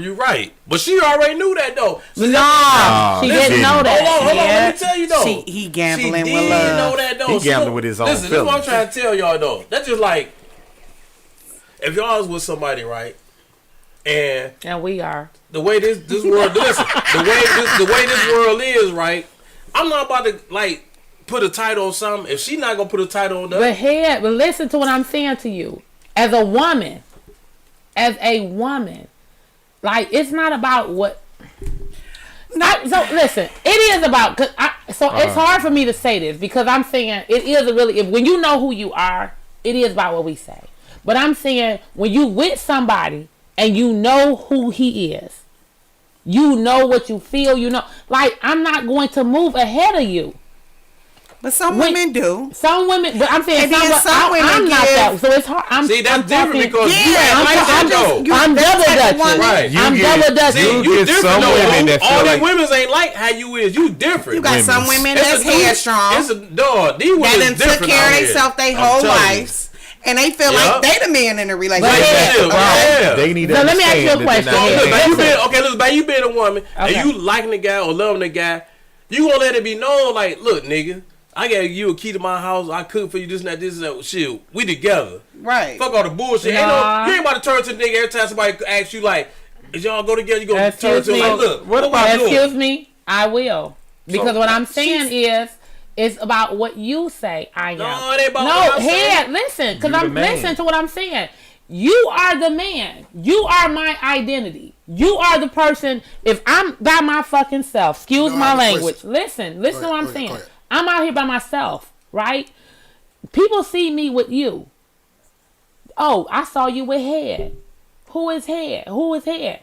You're right. But she already knew that, though. No, she didn't know that. Hold on. Yeah. Let me tell you, though. He gambling She with did love. know that, though. He gambling with his own Listen, this is what I'm feelings. trying to tell y'all, though. That's just like, if y'all was with somebody, right? And And we are. the way this world, listen, the way this world is, right? I'm not about to, like, put a title on something. If she not going to put a title on that. But listen to what I'm saying to you. As a woman, like, it's not about what. So listen, it is about. It's hard for me to say this because I'm saying it is when you know who you are, it is about what we say. But I'm saying when you with somebody and you know who he is, you know what you feel. You know, like I'm not going to move ahead of you. But some women do. Some women, but I'm saying And then some women I'm not that. So it's hard. See, that's different because Yeah, you ain't like that, though. I'm double dutching. Right. I'm double dutching. You get different, some though. women that All feel these like- women ain't like how you is. You different. You got some women that's headstrong. It's a dog. These That women done different took care out of here. themselves their I'm whole telling you. lives. And they feel Yup. like they the man in the relationship. Yeah. They need to So let me ask you a understand that they're question. not- Look, man, you being a woman Okay. and you liking the guy or loving the guy, you gonna let it be known like, look, nigga, I got you a key to my house. I cook for you. This and that. Shit, we together. Right. Fuck all the bullshit. Nah. You ain't about to turn to the nigga every time somebody asks you like, is y'all go together? You gonna turn Excuse to him me. like, look, what am I doing? Excuse me, I will. Because what I'm saying is, it's about what you say. I am. No, it ain't about what I'm saying. Listen, because You the I'm man. listening to what I'm saying. You are the man. You are my identity. You are the person. If I'm by my fucking self, excuse No, I my have a language. Listen to what I'm Go ahead, saying. go ahead. I'm out here by myself, right? People see me with you. Oh, I saw you with Head. Who is Head? Who is Head?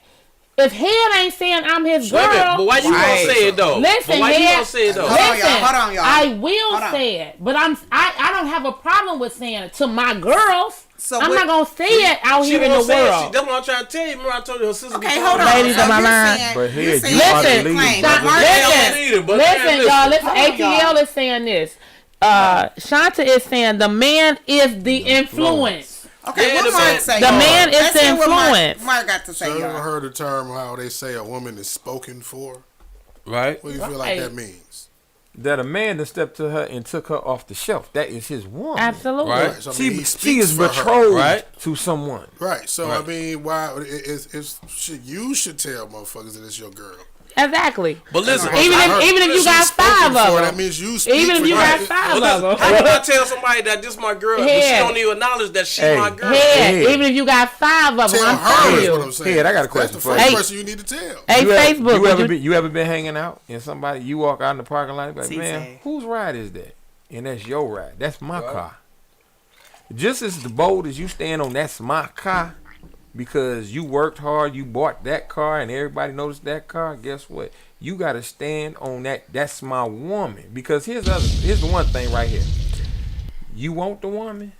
If Head ain't saying I'm his girl, Wait a minute, but why you gonna Right. say it though? Listen, but why you Head. gonna say it though? Hold on, Listen, y'all. Hold on, y'all. I will Hold on. say it, but I don't have a problem with saying it to my girls. So I'm what- not gonna say it out She here in the won't say it. world. That's what I'm trying to tell you. Remember I told you her sister. Okay, before? hold on. Ladies So of my you're mind. saying- But you're here, saying you that's are the a leader, claim. brother. Mark Listen, Ellis- leader, but Listen, man, y'all. Listen, Hold on, y'all. ATL is saying this. Shanta is saying the man is the influence. Okay, Yeah, what Mark say? The y'all? man is Let's the hear what influence. Mark got to say, So you ever y'all. heard the term how they say a woman is spoken for? right? What do you feel like Right. that means? That a man that stepped to her and took her off the shelf. That is his woman. Absolutely. Right. So, I mean, he She speaks is for her. betrothed Right. to someone. Right. So Right. I mean, why? You should tell motherfuckers that it's your girl. Exactly. But listen, Even Her. if you She's got spoken 5 for, of That them. means you speak Even if for you her. got 5 well, of listen, how them. can I tell somebody that this my girl, but she Yeah. don't even acknowledge that she's Hey. my girl? Head. Yeah. Even if you got 5 of them, Tell I'm her telling is what you. I'm saying. Head, I got a That's question the for first you. person you need to tell. Hey, Facebook. would You ever been hanging out and somebody you walk out in the parking lot and be like, CJ. man, whose ride is that? And that's your ride. That's my car. Just as the bold as you stand on that's my car because you worked hard, you bought that car and everybody noticed that car, guess what? You gotta stand on that's my woman. Because here's the one thing right here. You want the woman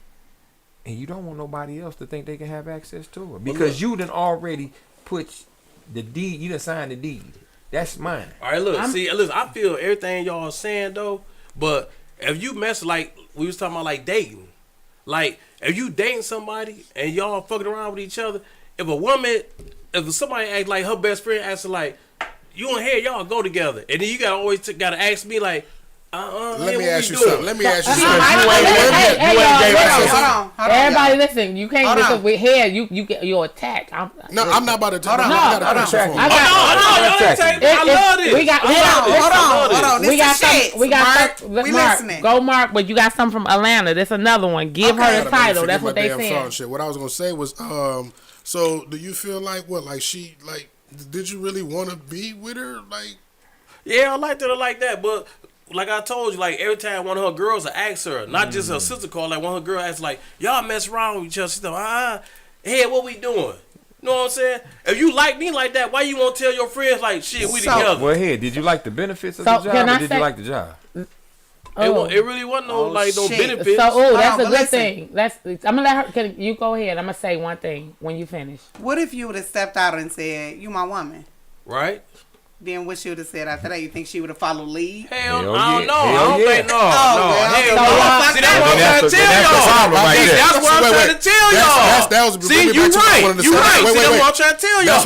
and you don't want nobody else to think they can have access to her. Because you done already put the deed, you done signed the deed. That's mine. All right, look, listen, I feel everything y'all saying though, but if you mess like we was talking about like dating, like if you dating somebody and y'all fucking around with each other, if somebody act like her best friend asks her like, you and here y'all go together, and then you gotta always gotta ask me like, Let me ask you something. Let me ask you Hey, something. y'all, everybody listen. You can't because with head, you're attacked. No, I'm not about to talk. Hold on. I got a question for you. I love this. We got. Hold on. We got This is some. We got Mark, we Mark, listening. go Mark, but you got some from Atlanta. That's another one. Give her the title. That's what they saying. What I was gonna say was, so do you feel like did you really want to be with her? Like, Yeah, I liked her like that, but like I told you, like every time one of her girls asked her, not just her sister called, like one of her girls asked, like, y'all mess around with each other. She's like, hey, what we doing? You know what I'm saying? If you like me like that, why you won't tell your friends like, shit, we together? Well, here, did you like the benefits of the job, or did you like the job? It really wasn't no no benefits. So, that's a good thing. I'm gonna let her. Can you go ahead? I'm gonna say one thing when you finish. What if you would have stepped out and said, "You my woman"? Right. Then what she would have said after that? You think she would have followed lead? Hell, Hell I don't yeah. know. Hell I don't yeah. think no. Okay. Hell no. See, that's what I'm trying to tell y'all. That's what I'm trying to tell y'all. See, you right. You right. See, that's what I'm trying to tell y'all.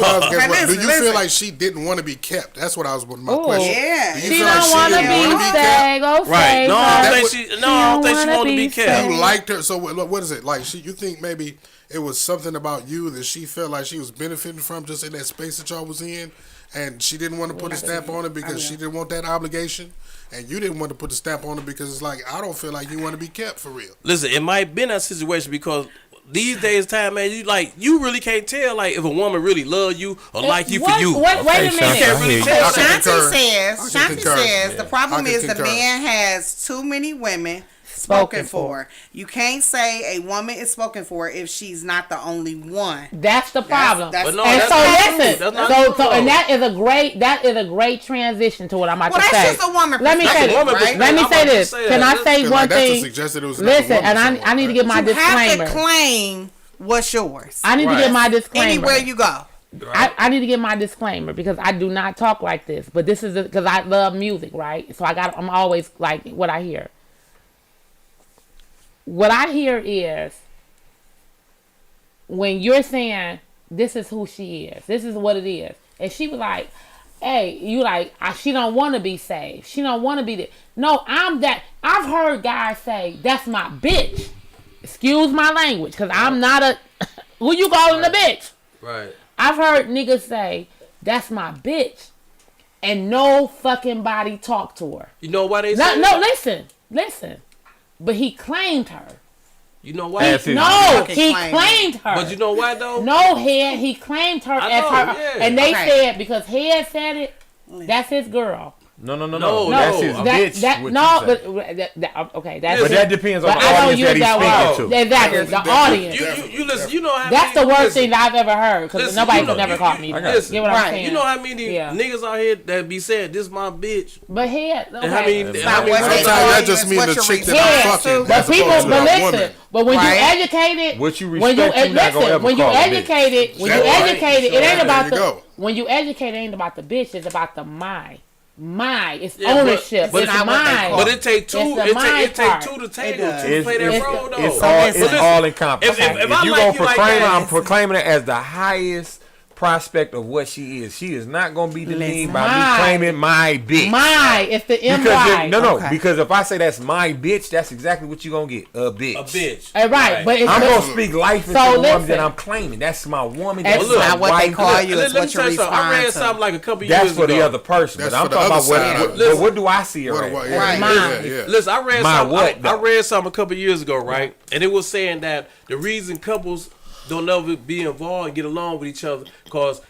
Do you feel like she didn't want to be kept? That's what I was my question. Yeah. Do you She feel like don't want to be saved. Right. No, I don't think she wanted to be kept. You liked her. So what is it like? You think maybe it was something about you that she felt like she was benefiting from just in that space that y'all was in? And she didn't want to put a stamp on it because she didn't want that obligation. And you didn't want to put the stamp on it because it's like, I don't feel like you want to be kept for real. Listen, it might have been that situation because these days time, man, you really can't tell like if a woman really love you or like you for you. Wait a minute. You can't really tell. Shanti says the problem is the man has too many women spoken for. You can't say a woman is spoken for if she's not the only one. That's the problem. That's and so listen, and that is a great transition to what I'm about to say. Well, that's just a woman. Let me say this. Right? Let me say this. Can I say one thing? Listen, and I need to get my disclaimer. You have to claim what's yours. I need to get my disclaimer. Anywhere you go. I need to get my disclaimer because I do not talk like this. But this is because I love music, right? So I'm always like what I hear. What I hear is when you're saying this is who she is, this is what it is, and she was like, "Hey, you like she don't want to be saved. She don't want to be that." No, I'm that. I've heard guys say that's my bitch. Excuse my language, cause I'm not a who you calling a bitch. Right. I've heard niggas say that's my bitch, and no fucking body talk to her. You know why they say No, listen. But he claimed her. You know why? He claimed her. But you know why though? No, Head, he claimed her as her. Yeah. And they said, because Head said it, that's his girl. No. That's his bitch. Okay. But that depends on the audience that he's speaking to. Exactly, the audience. You listen. You know how that's the worst thing that I've ever heard because nobody could never caught me. Get what I'm saying? You know how many niggas out here that be saying this my bitch. But Head, okay. Sometimes that just means the chick that I'm fucking. But people, but listen. But when you educated, what you respect, you're not gonna ever when you call educated, it ain't about the. When you educate, it ain't about the bitch. It's about the mind. It's ownership. It's mine. But it take two. It take two to tango to play that role though. It's all encompassing. If you gonna proclaim, I'm proclaiming it as the highest prospect of what she is. She is not gonna be demeaned by me claiming my bitch. It's the M-Y. Because if I say that's my bitch, that's exactly what you gonna get. A bitch. Right. But I'm gonna speak life into the woman that I'm claiming. That's my woman. That's not what they call you. It's what you respond to. I read something like a couple years ago. That's for the other person. But I'm talking about what do I see her at? Right. Listen, I read something a couple years ago, right? And it was saying that the reason couples don't never be involved and get along with each other because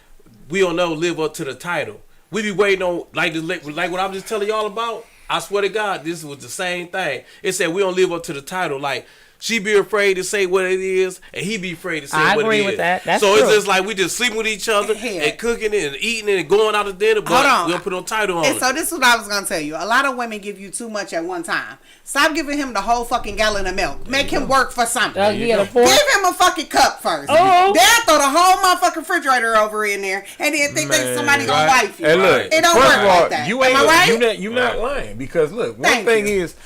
we don't never live up to the title. We be waiting on like what I'm just telling y'all about. I swear to God, this was the same thing. It said we don't live up to the title. Like she be afraid to say what it is, and he be afraid to say what it is. I agree with that. That's so true. It's just like we just sleeping with each other and cooking it and eating it and going out to dinner. But we don't put no title on it. So this is what I was gonna tell you. A lot of women give you too much at one time. Stop giving him the whole fucking gallon of milk. Make him work for something. Give him a fucking cup first. Then throw the whole motherfucking refrigerator over in there, and then think that somebody gonna wife you. Hey, look, it don't work like that. You ain't you're not lying because look, one thing is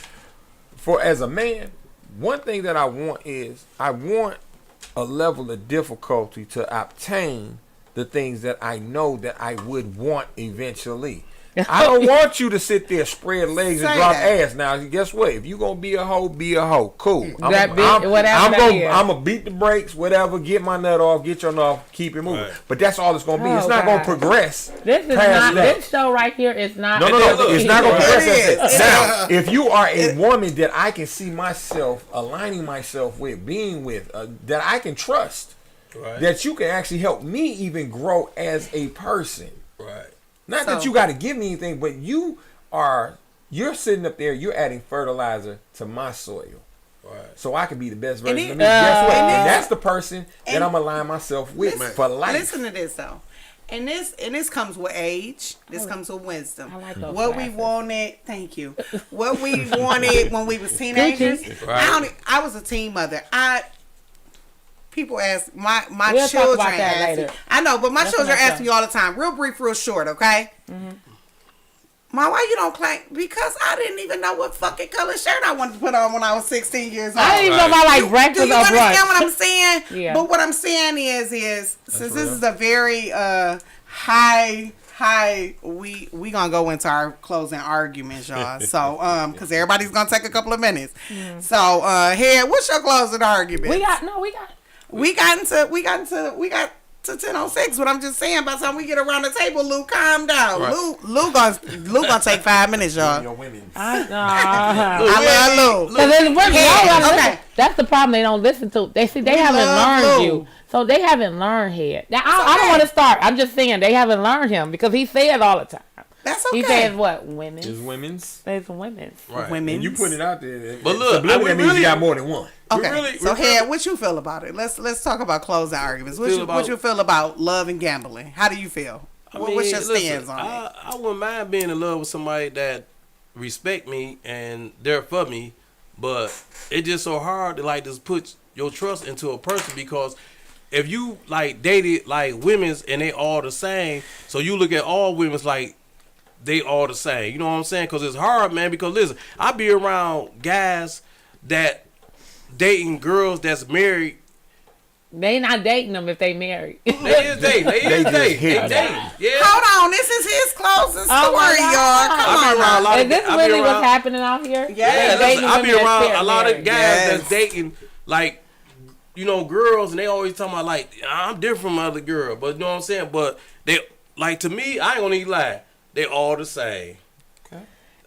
as a man. One thing that I want is I want a level of difficulty to obtain the things that I know that I would want eventually. I don't want you to sit there, spread legs, and Say drop that. ass. Now, guess what? If you gonna be a hoe, be a hoe. Cool. I'm gonna beat the brakes, whatever. Get my nut off, get your nut off, keep it moving. Right. But that's all it's gonna be. It's Oh, not gonna God. progress. This is past not. that. This show right here is not. No, it's not gonna It progress. is. That's it. Now, if you are a woman that I can see myself aligning myself with, being with, that I can trust, Right. that you can actually help me even grow as a person. Right. Not that So- you got to give me anything, but you're sitting up there, you're adding fertilizer to my soil. Right. So I can be the best version it- of me. Guess what? and And this- that's the person that and- I'm aligning myself with for life. Listen to this though. And this comes with age. This comes with wisdom. I like those What we glasses. wanted, thank you. What we wanted when we was teenagers. Right. I was a teen mother. People ask my We'll talk children about that ask later. me. I know, but my That's children enough ask me all the time. Real brief, real short, okay? Ma, why you don't claim? Because I didn't even know what fucking color shirt I wanted to put on when I was 16 years old. I didn't even know if I like Do breakfast you or understand brunch. what I'm saying? Yeah. But what I'm saying is since this is a very high, we gonna go into our closing arguments, y'all. So because everybody's gonna take a couple of minutes. So here, what's your closing argument? We got to 10:06. What I'm just saying, by the time we get around the table, Lou, calm down. Right. Lou gonna take 5 minutes, y'all. Your women. I love Lou. Okay. That's the problem. They don't listen to. They haven't love learned Lou. you, so they haven't learned yet. Now I don't want to start. I'm just saying they haven't learned him because he says all the time. That's okay. He says what? Women. It's women's. It's women's. Right. Women. And you put it out there. But look, subliminally, we that means really- you got more than one. Okay, we so really- Head, what you feel about it? Let's talk about closing arguments. What Feel you feel about love and gambling? How do you feel? What's your listen, stance on it? I wouldn't mind being in love with somebody that respect me and they're for me, but it's just so hard to like just put your trust into a person because if you like dated like women's and they all the same, so you look at all women's like they all the same. You know what I'm saying? Because it's hard, man. Because listen, I be around guys that dating girls that's married. They not dating them if they married. They is dating. They is just dating. hit They them. dating. Yeah. Hold on, this is his closing story, Oh my y'all. God. Come I be on, around a now. lot Is this I be really what's around- happening out here? Yeah, Yeah, They listen, dating I be women around that's a lot married. of guys Yes. that's dating, like, you know, girls, and they always talking about, like, I'm different from other girls. But, you know what I'm saying? But, they, like, to me, I ain't gonna even lie. They all the same.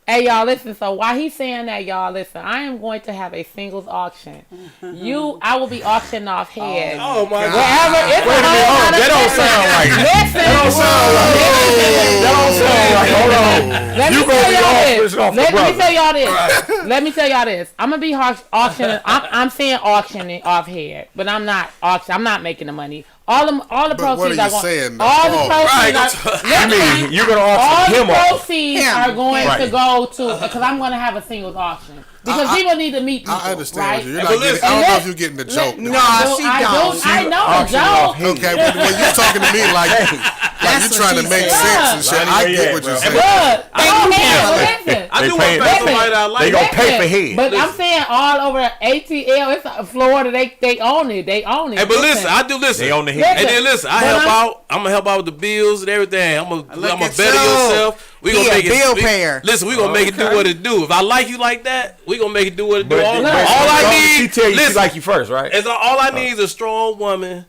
Hey y'all, listen. So while he's saying that, y'all listen. I am going to have a singles auction. I will be auctioning off heads. Oh, my God. Wherever it's Wait a minute, hold on. That don't sound like it. Listen, That don't sound like. Hold on. Let You me gonna tell be y'all auctioning this. off the Let me brother. tell y'all this. Let me tell y'all this. I'm gonna be auctioning. I'm saying auctioning off head, but I'm not auction. I'm not making the money. All the But proceeds what are you are going. saying, though? All the Oh, proceeds right. are. I mean, you're gonna all auction the him off. proceeds Him. are going to Right. go to because I'm going to have a singles auction because people need to meet people. I understand right? you. You're But not getting, listen, I don't know let- if you're getting the joke. No, though. she I don't. I know the auction off joke. Okay, but when you're talking to me like you're That's trying what to make she sense said. and shit, Right. I Yeah, get what bro. you're saying. Look, Thank I'm you, saying, Pamela. listen. I They do want paying- to find somebody that I like. They gonna pay for head. But I'm Listen. saying all over ATL, it's Florida. They own it. They own it. Hey, but listen, I do listen. They on the Listen. head. And then listen, I But help I'm- out. I'm gonna help out with the bills and everything. I'm Look gonna at better you. yourself. We He gonna a make it. bill payer. Listen, we gonna make it do what it do. If I like you like that, we gonna make it do what it do. But, All but I she need, tell you she listen, like you first, right? all I need is a strong woman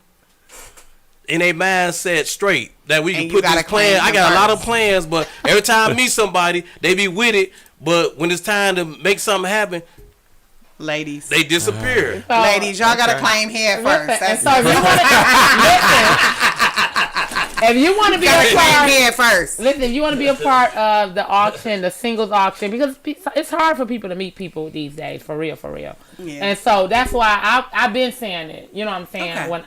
in a mindset straight that we can And you put this gotta plan. claim I them got a lot first. of plans, but every time I meet somebody, they be with it. But when it's time to make something happen, Ladies. they disappear. So- Ladies, y'all gotta claim head first. Listen, and That's so if you want to listen, if you want to be gotta a claim part, head first. listen, if you want to be a part of the auction, the singles auction, because it's hard for people to meet people these days, for real, for real. Yeah. And so that's why I've been saying it. You know what I'm saying? Okay. When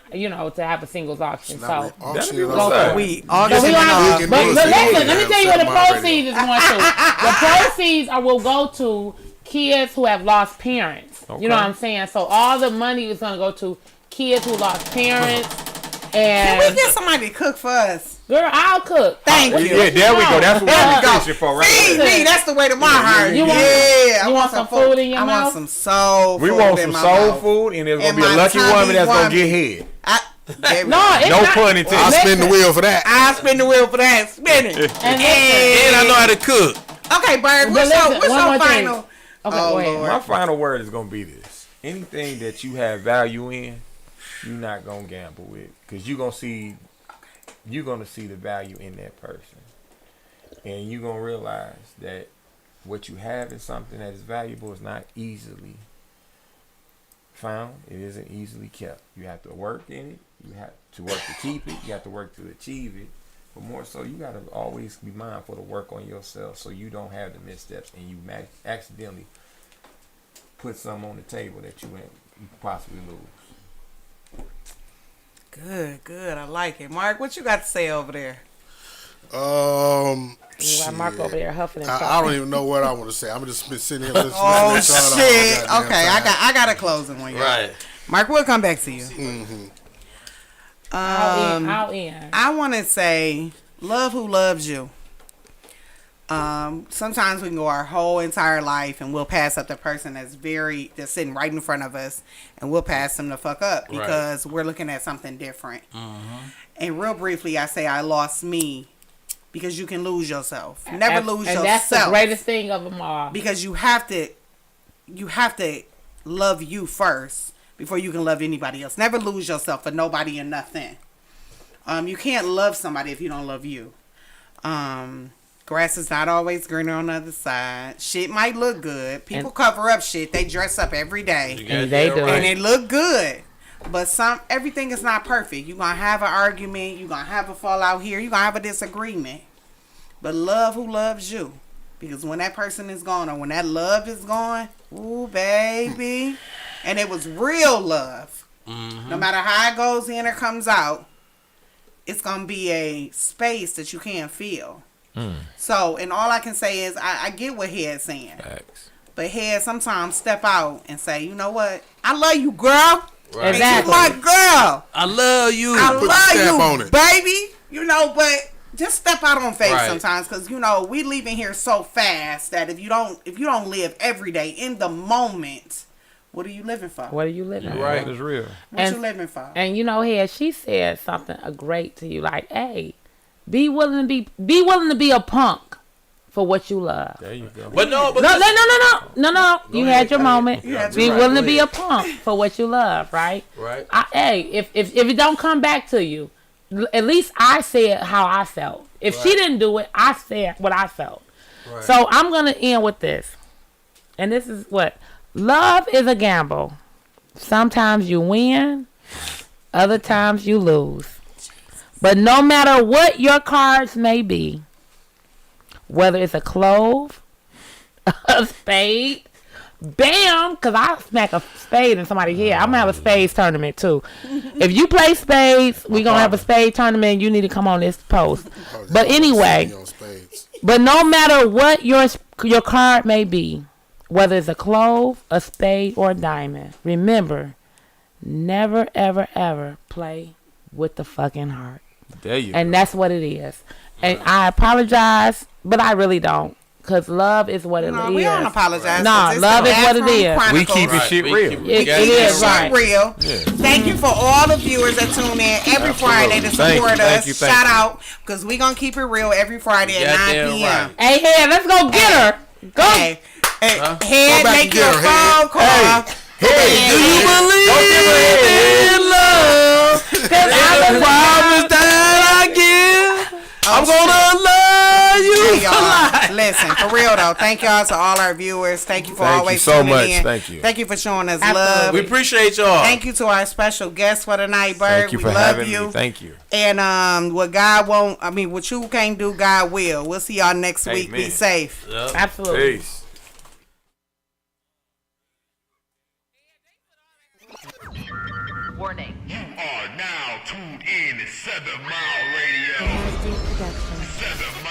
to have a singles auction. Now So. we auction it what's off. up. We So auction we it gonna, off. can but do it. listen, let me tell you what the Set 'em already. proceeds is going to. The proceeds will go to kids who have lost parents. You know what I'm saying? So all the money is going to go to kids who lost parents. Can we And get somebody to cook for us? girl, I'll cook. Thank What you. Yeah, there we go. That's what There we we're go. fishing for right Feed there. me. That's the way to my heart. You want- yeah. I you want some food in your I mouth? want some soul We food want in some my soul mouth. food, and there's gonna And be a my lucky tummy woman that's gonna woman. get head. No, it's No not, pun intended. I'll spin the wheel for that. I spin the wheel for that. Spin it. And And I know how to cook. Okay, Bird. But listen, What's one your more thing. final? Okay, Oh, go ahead. Lord. My final word is gonna be this: anything that you have value in, you're not gonna gamble with, because you're gonna see the value in that person, and you're gonna realize that what you have in something that is valuable is not easily found. It isn't easily kept. You have to work in it. You have to work to keep it. You have to work to achieve it. But more so, you gotta always be mindful to work on yourself so you don't have the missteps and you accidentally put something on the table that you possibly lose. Good. I like it. Mark, what you got to say over there? You got Mark over there huffing and I don't even know what I want to say. I'm just been sitting here listening. Oh, to y'all shit. all Okay, goddamn time. I got a closing one. y'all. Right. Mark, we'll come back to you. I'll end. I want to say, love who loves you. Sometimes we can go our whole entire life and we'll pass up the person that's sitting right in front of us, and we'll pass them the fuck up because we're looking at something different. And real briefly, I say I lost me because you can lose yourself. Never lose yourself. And that's the greatest thing of them all. Because you have to love you first before you can love anybody else. Never lose yourself for nobody and nothing. You can't love somebody if you don't love you. Grass is not always greener on the other side. Shit might look good. People cover up shit. They dress up every day. And they do. And it look good. But everything is not perfect. You're going to have an argument. You're going to have a fallout here. You're going to have a disagreement. But love who loves you. Because when that person is gone or when that love is gone, ooh, baby. And it was real love. No matter how it goes in or comes out, it's going to be a space that you can't feel. So, and all I can say is I get what Head's saying. But Head sometimes step out and say, you know what? I love you, girl. Right. Exactly. And you my girl. I love you. I Put the love stamp you, on it. baby. You know, but just step out on faith Right. sometimes, because you know we leaving here so fast that if you don't live every day in the moment, what are you living for? What are you living? Right. That is real. What and- you living for? And you know, here she said something great to you, like, "Hey, be willing to be a punk for what you love." There you go. But no, but No. Go You ahead, had your go moment. ahead. Be Right, willing go to be a ahead. punk for what you love, right? Right. Hey, if it don't come back to you, at least I said how I felt. If she didn't do it, I said what I felt. Right. So I'm gonna end with this, and this is what love is: a gamble. Sometimes you win, other times you lose. But no matter what your cards may be, whether it's a clove, a spade, bam, because I smack a spade in somebody's head. I'm going to have a spades tournament, too. If you play spades, we're going to have a spade tournament. You need to come on this post. But anyway, but no matter what your card may be, whether it's a clove, a spade, or a diamond, remember, never, ever, ever play with the fucking heart. There you And that's what it is. And I apologize, but I really don't. Because love is what it No, is. we don't apologize. Nah, 'cause it's love the is what it Bathroom is. Chronicles. We keep it shit real. It is, right. Real. Thank you for all the viewers that tune in every Friday to Thank you, support thank us. you, thank Shout you. out, because we going to keep it real every Friday at 9 Goddamn p.m. right. Hey, hey, let's go get her. Go. Hey, Head, Go back make and your get her, phone Head. call. Do you believe in love? The promise that I give, I'm gonna love you Hey, for life. y'all. Listen, for real though, thank y'all to all our viewers. Thank you for Thank you always so tuning much. in. Thank you. Thank you for showing us Absolutely. love. We appreciate y'all. Thank you to our special guest for the night, Bird. Thank you we for love having you. me. Thank you. And what God won't, what you can't do, God will. We'll see y'all next week. Be Amen. safe. Yep. Absolutely. Peace. Warning. You are now tuned in to 7 Mile Radio. 7 Mile.